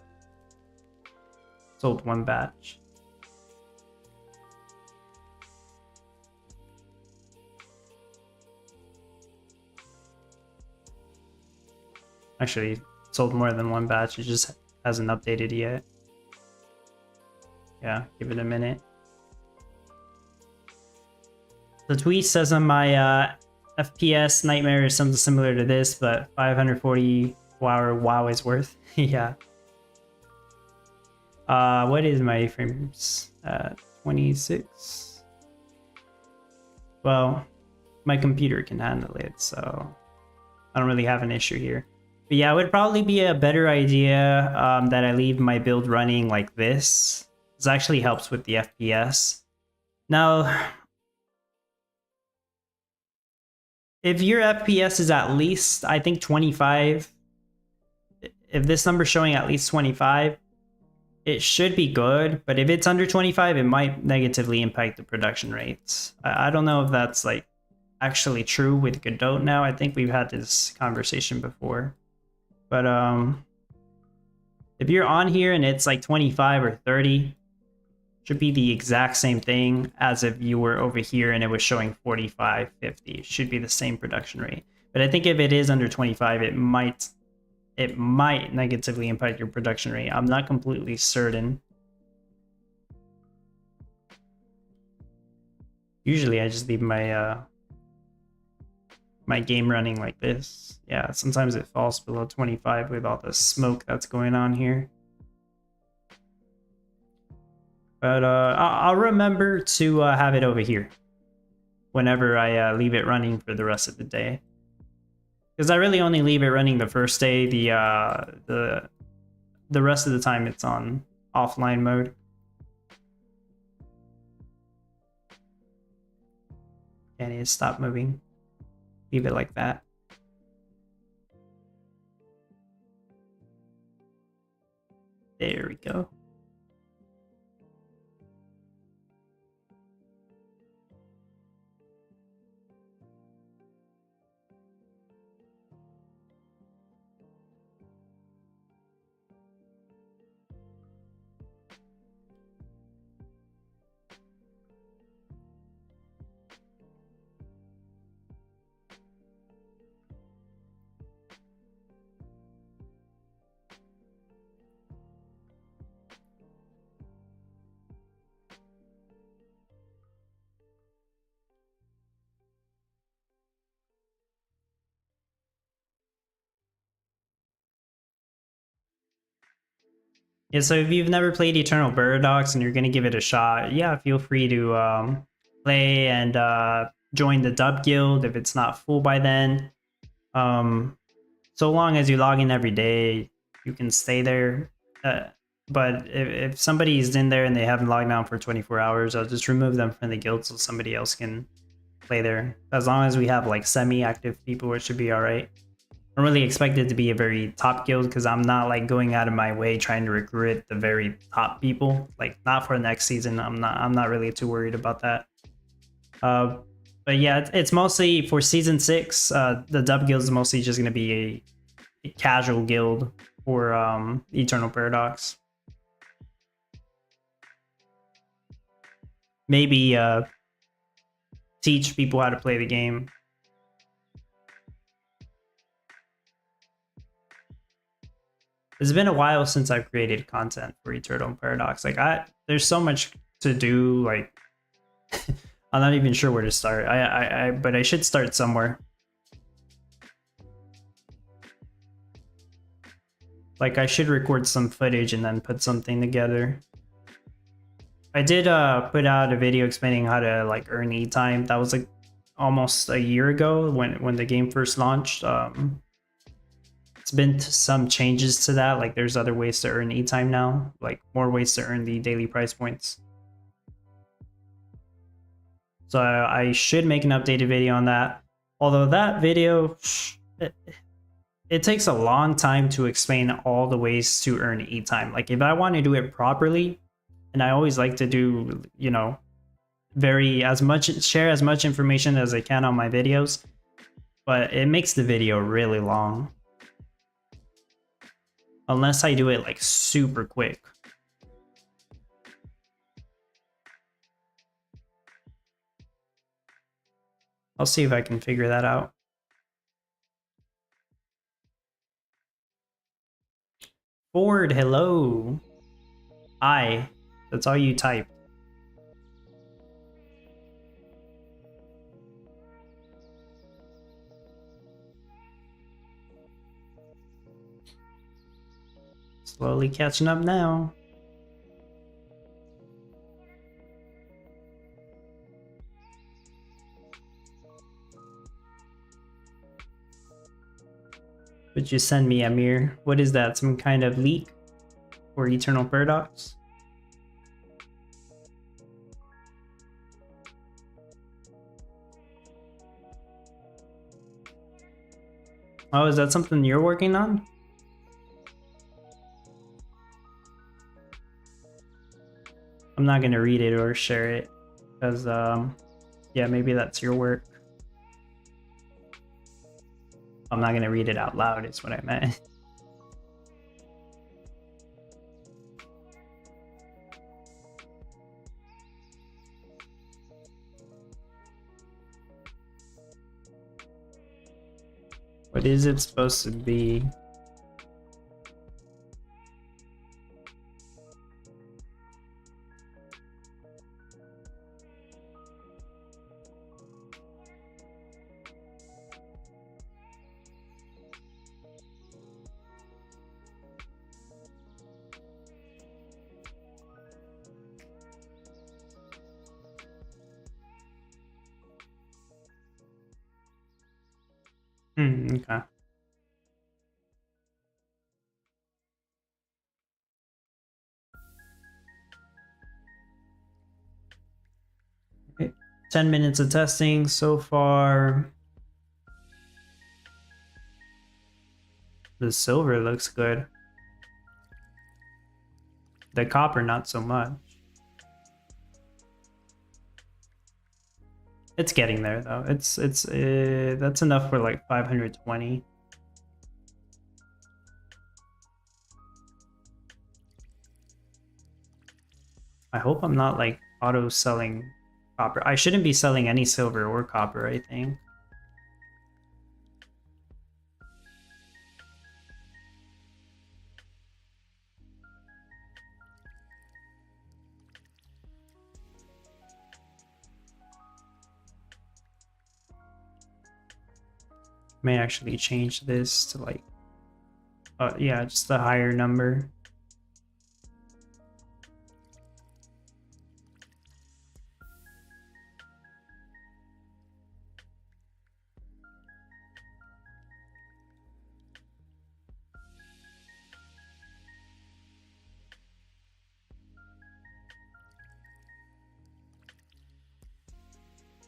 Sold one batch. Actually, sold more than one batch. It just hasn't updated yet. Yeah, give it a minute. The tweet says on my FPS nightmare is something similar to this, but 540 hour WoW is worth. Yeah. What is my frames? 26. Well, my computer can handle it, so I don't really have an issue here. But yeah, it would probably be a better idea that I leave my build running like this. This actually helps with the FPS. Now, if your FPS is at least, I think 25, if this number's showing at least 25, it should be good, but if it's under 25, it might negatively impact the production rates. I don't know if that's like actually true with Godot now. I think we've had this conversation before. But if you're on here and it's like 25 or 30, should be the exact same thing as if you were over here and it was showing 45, 50. It should be the same production rate. But I think if it is under 25, it might negatively impact your production rate. I'm not completely certain. Usually I just leave my my game running like this. Yeah, sometimes it falls below 25 with all the smoke that's going on here. But I'll remember to have it over here whenever I leave it running for the rest of the day. Because I really only leave it running the first day. The rest of the time it's on offline mode. And it stop moving. Leave it like that. There we go. Yeah, so if you've never played Eternal Paradox and you're going to give it a shot, yeah, feel free to play and join the dub guild if it's not full by then. So long as you log in every day, you can stay there. But if somebody's in there and they haven't logged on for 24 hours, I'll just remove them from the guild so somebody else can play there. As long as we have like semi-active people, it should be all right. I don't really expect it to be a very top guild because I'm not like going out of my way trying to recruit the very top people. Like not for next season. I'm not really too worried about that. But yeah, it's mostly for season 6. The dub guild is mostly just gonna be a casual guild for Eternal Paradox. Maybe teach people how to play the game. It's been a while since I've created content for Eternal Paradox. Like there's so much to do. Like I'm not even sure where to start. But I should start somewhere. Like I should record some footage and then put something together. I did put out a video explaining how to like earn E-time. That was like almost a year ago when the game first launched. It's been some changes to that. Like there's other ways to earn E-time now, like more ways to earn the daily price points. So I should make an updated video on that. Although that video, it takes a long time to explain all the ways to earn E-time. Like if I want to do it properly, and I always like to do, you know, share as much information as I can on my videos, but it makes the video really long. Unless I do it like super quick. I'll see if I can figure that out. Ford, hello. Hi. That's all you type. Slowly catching up now. Would you send me, Amir? What is that? Some kind of leak for Eternal Paradox? Oh, is that something you're working on? I'm not gonna read it or share it because yeah, maybe that's your work. I'm not gonna read it out loud is what I meant. What is it supposed to be? Okay. Okay. 10 minutes of testing so far. The silver looks good. The copper, not so much. It's getting there though. It's that's enough for like 520. I hope I'm not like auto selling copper. I shouldn't be selling any silver or copper, I think. May actually change this to like yeah, just a higher number.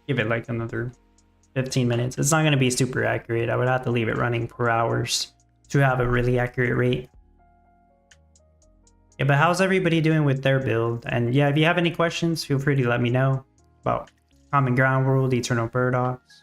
Give it like another 15 minutes. It's not going to be super accurate. I would have to leave it running per hours to have a really accurate rate. Yeah, but how's everybody doing with their build? And yeah, if you have any questions, feel free to let me know about Common Ground World, Eternal Paradox.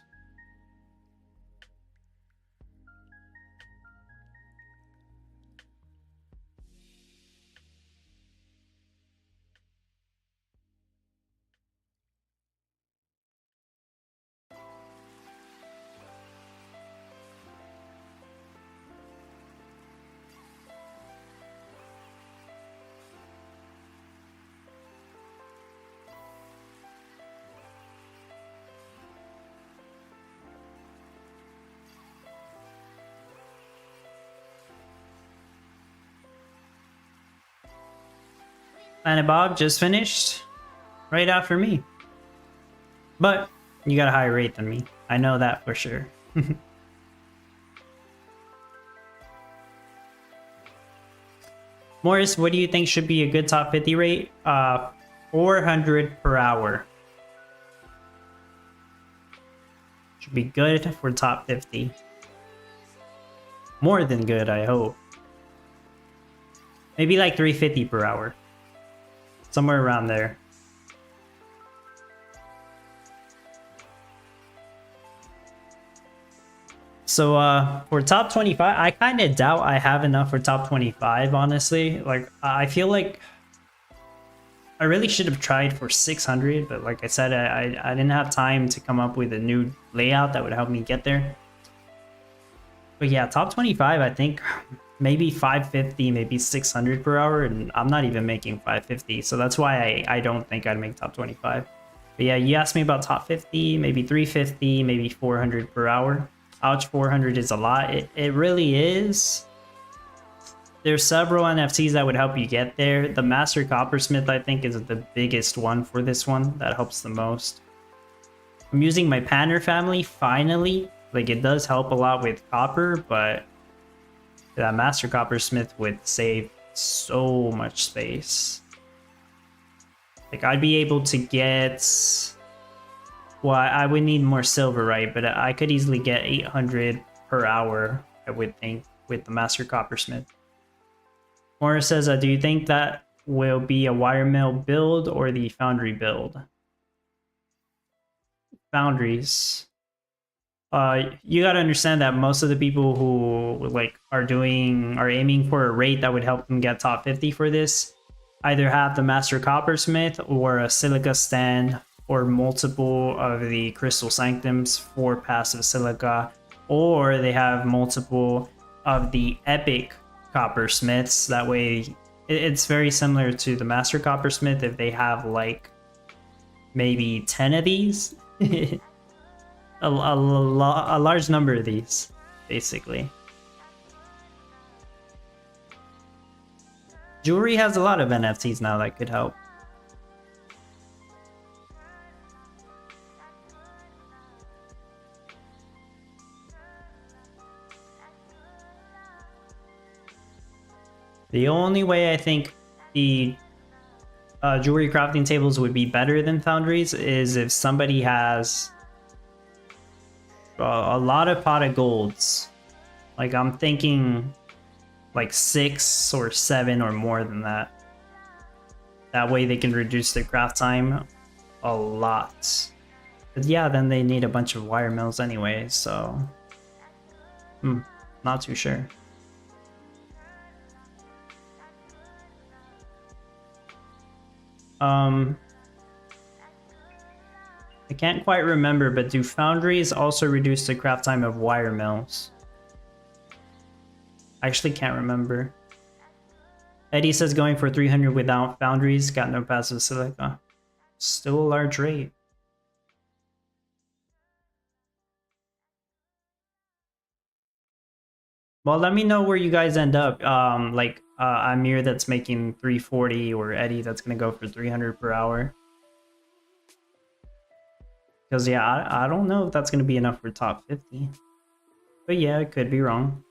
Planet Bob just finished right after me. But you got a higher rate than me. I know that for sure. Morris, what do you think should be a good top 50 rate? 400 per hour. Should be good for top 50. More than good, I hope. Maybe like 350 per hour. Somewhere around there. So for top 25, I kind of doubt I have enough for top 25, honestly. Like, I feel like I really should have tried for 600, but like I said, I didn't have time to come up with a new layout that would help me get there. But yeah, top 25, I think maybe 550, maybe 600 per hour, and I'm not even making 550, so that's why I don't think I'd make top 25. But yeah, you asked me about top 50, maybe 350, maybe 400 per hour. Ouch, 400 is a lot. It really is. There's several NFTs that would help you get there. The Master Coppersmith, I think, is the biggest one for this one. That helps the most. I'm using my Panner family, finally. Like, it does help a lot with copper, but that Master Coppersmith would save so much space. Like, I'd be able to get... Well, I would need more silver, right? But I could easily get 800 per hour, I would think, with the Master Coppersmith. Morris says, do you think that will be a wire mill build or the Foundry build. Foundries. You gotta understand that most of the people who like are aiming for a rate that would help them get top 50 for this either have the Master Coppersmith or a Silica stand or multiple of the Crystal Sanctums for passive Silica, or they have multiple of the Epic Coppersmiths. That way it's very similar to the Master Coppersmith if they have like maybe 10 of these. A large number of these, basically. Jewelry has a lot of NFTs now that could help. The only way I think the jewelry crafting tables would be better than Foundries is if somebody has a lot of pot of golds. Like I'm thinking like 6 or 7 or more than that. That way they can reduce their craft time a lot. But yeah, then they need a bunch of wire mills anyway, so not too sure. I can't quite remember, but do foundries also reduce the craft time of wire mills? I actually can't remember. Eddie says going for 300 without foundries, got no passive silica. Still a large rate. Well, let me know where you guys end up. Like Amir that's making 340 or Eddie that's gonna go for 300 per hour. Because yeah, I don't know if that's gonna be enough for top 50. But yeah, it could be wrong.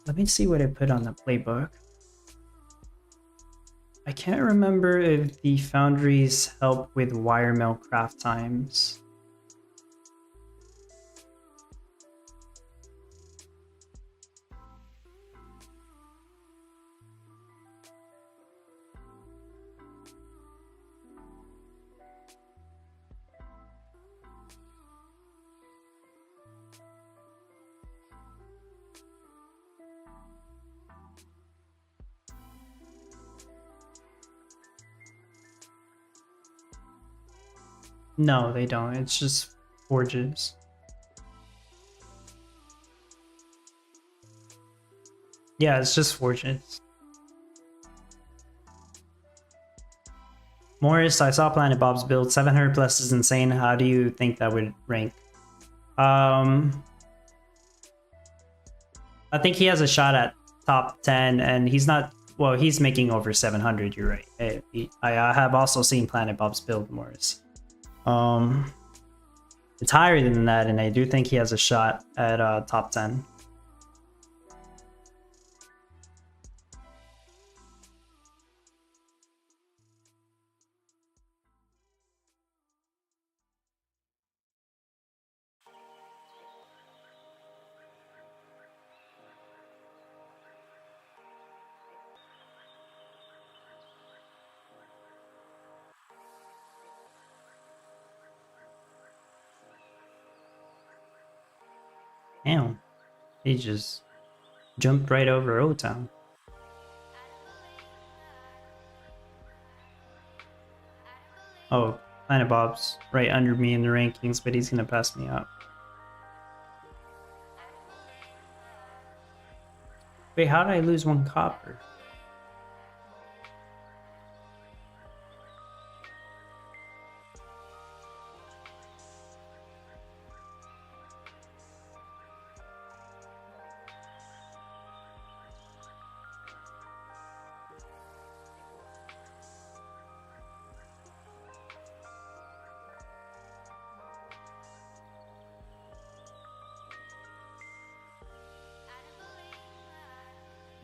Let me see what I put on the playbook. I can't remember if the foundries help with wire mill craft times. No, they don't. It's just forges. Yeah, it's just forges. Morris, I saw Planet Bob's build. 700 plus is insane. How do you think that would rank? I think he has a shot at top 10, and he's not... Well, he's making over 700, you're right. I have also seen Planet Bob's build, Morris. It's higher than that, and I do think he has a shot at top 10. Damn, he just jumped right over O-Town. Oh, Planet Bob's right under me in the rankings, but he's gonna pass me up. Wait, how did I lose 1 copper?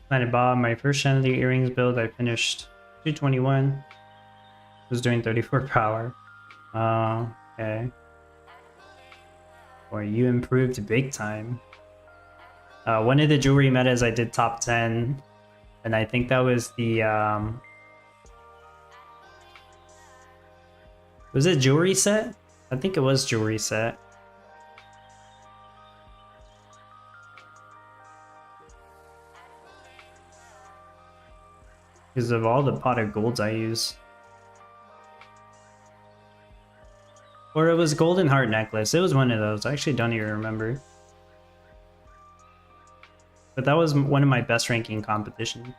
Planet Bob, my first Chandelier earrings build, I finished 221. Was doing 34 power. Okay. Boy, you improved big time. One of the jewelry metas I did top 10, and I think that was the was it jewelry set? I think it was jewelry set. Because of all the pot of golds I use. Or it was golden heart necklace. It was one of those. I actually don't even remember. But that was one of my best ranking competitions.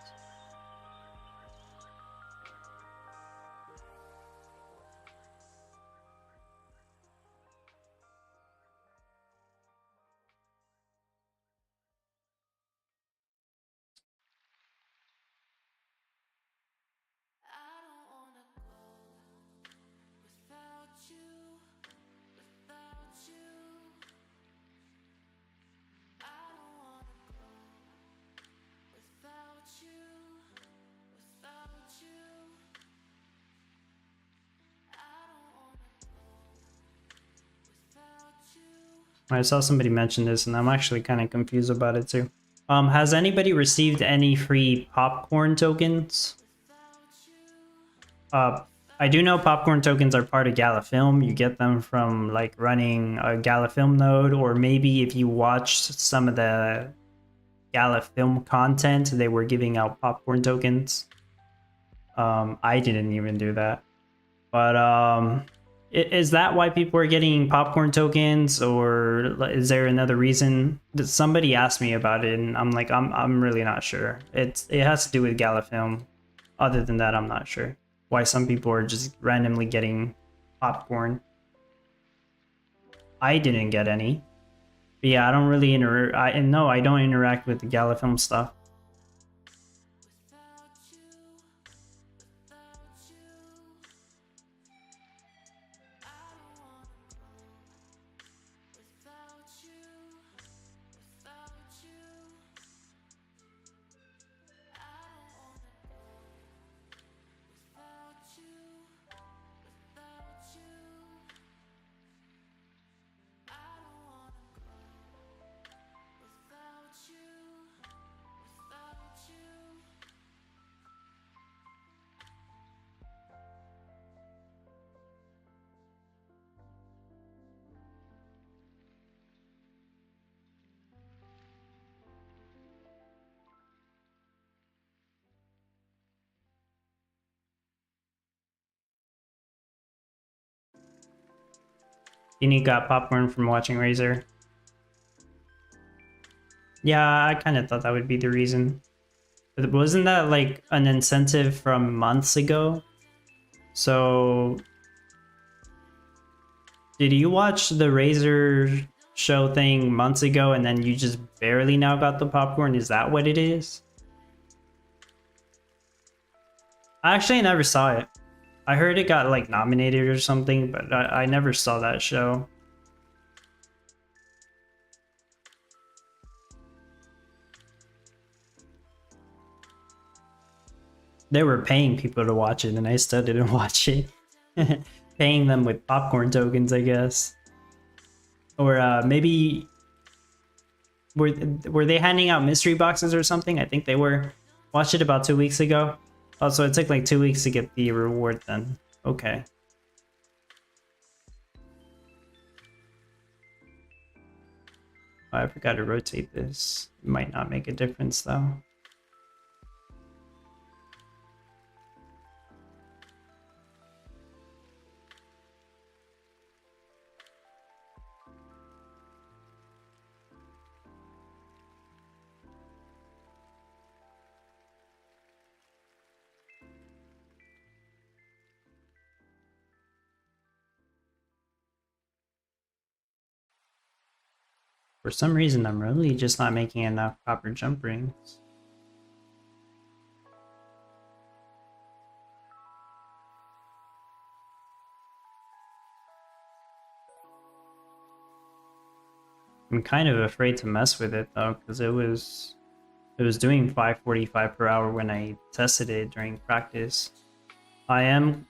I saw somebody mention this and I'm actually kind of confused about it too. Has anybody received any free popcorn tokens? I do know popcorn tokens are part of Gala Film. You get them from like running a Gala Film node, or maybe if you watched some of the Gala Film content, they were giving out popcorn tokens. I didn't even do that. But is that why people are getting popcorn tokens, or is there another reason? Somebody asked me about it, and I'm like, I'm really not sure. It has to do with Gala Film. Other than that, I'm not sure why some people are just randomly getting popcorn. I didn't get any. But yeah, I don't really I don't interact with the Gala Film stuff. You got popcorn from watching Razor. Yeah, I kind of thought that would be the reason. But wasn't that like an incentive from months ago? So did you watch the Razor show thing months ago and then you just barely now got the popcorn? Is that what it is? I actually never saw it. I heard it got like nominated or something, but I never saw that show. They were paying people to watch it and I still didn't watch it. Paying them with popcorn tokens, I guess. Or maybe were they handing out mystery boxes or something? I think they were. Watched it about 2 weeks ago. Oh, so it took like 2 weeks to get the reward then. Okay. Oh, I forgot to rotate this. It might not make a difference though. For some reason, I'm really just not making enough copper jump rings. I'm kind of afraid to mess with it though, because it was doing 545 per hour when I tested it during practice. I am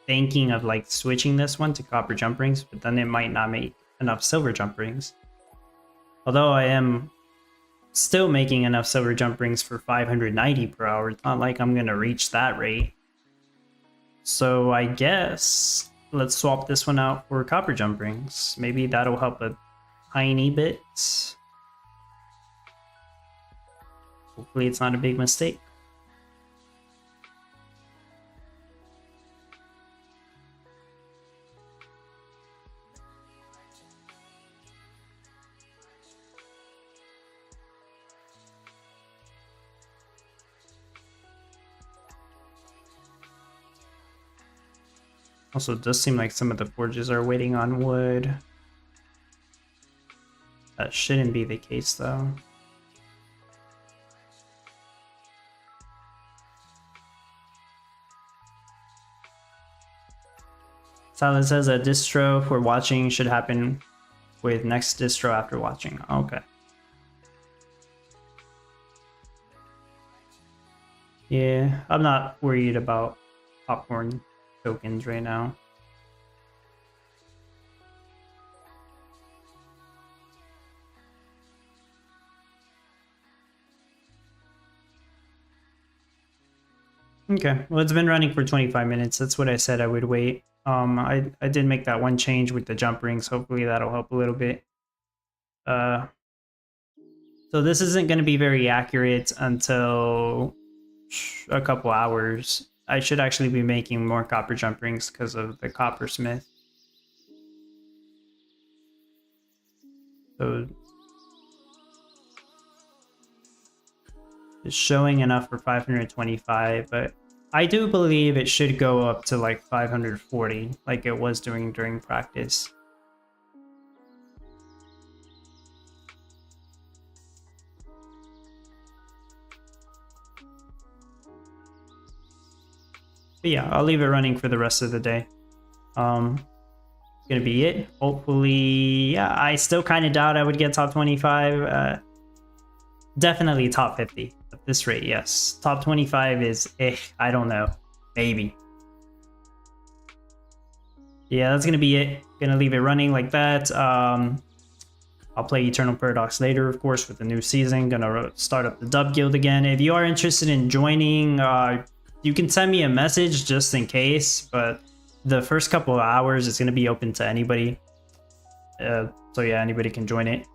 thinking of like switching this one to copper jump rings, but then it might not make enough silver jump rings. Although I am still making enough silver jump rings for 590 per hour. It's not like I'm gonna reach that rate. So I guess let's swap this one out for copper jump rings. Maybe that'll help a tiny bit. Hopefully it's not a big mistake. Also, it does seem like some of the forges are waiting on wood. That shouldn't be the case, though. Silas says a distro for watching should happen with next distro after watching. Okay. Yeah, I'm not worried about popcorn tokens right now. Okay, well, it's been running for 25 minutes. That's what I said I would wait. I did make that one change with the jump rings. Hopefully that'll help a little bit. So this isn't going to be very accurate until a couple hours. I should actually be making more copper jump rings because of the coppersmith. So it's showing enough for 525, but I do believe it should go up to like 540, like it was doing during practice. But yeah, I'll leave it running for the rest of the day. Gonna be it. Hopefully, yeah, I still kind of doubt I would get top 25. Definitely top 50 at this rate, yes. Top 25 is, I don't know. Maybe. Yeah, that's gonna be it. Gonna leave it running like that. I'll play Eternal Paradox later, of course, with the new season. Gonna start up the Dub Guild again. If you are interested in joining, you can send me a message just in case, but the first couple of hours is going to be open to anybody. So yeah, anybody can join it.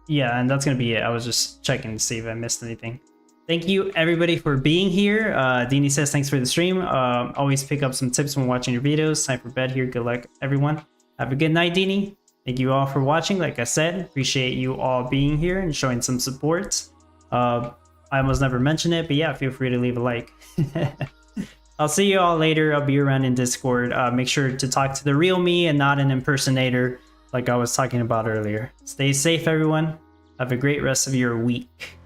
Yeah, and that's going to be it. I was just checking to see if I missed anything. Thank you everybody for being here. Dini says thanks for the stream. Always pick up some tips when watching your videos. Time for bed here. Good luck, everyone. Have a good night, Dini. Thank you all for watching. Like I said, appreciate you all being here and showing some support. I almost never mention it, but yeah, feel free to leave a like. I'll see you all later. I'll be around in Discord. Make sure to talk to the real me and not an impersonator like I was talking about earlier. Stay safe, everyone. Have a great rest of your week.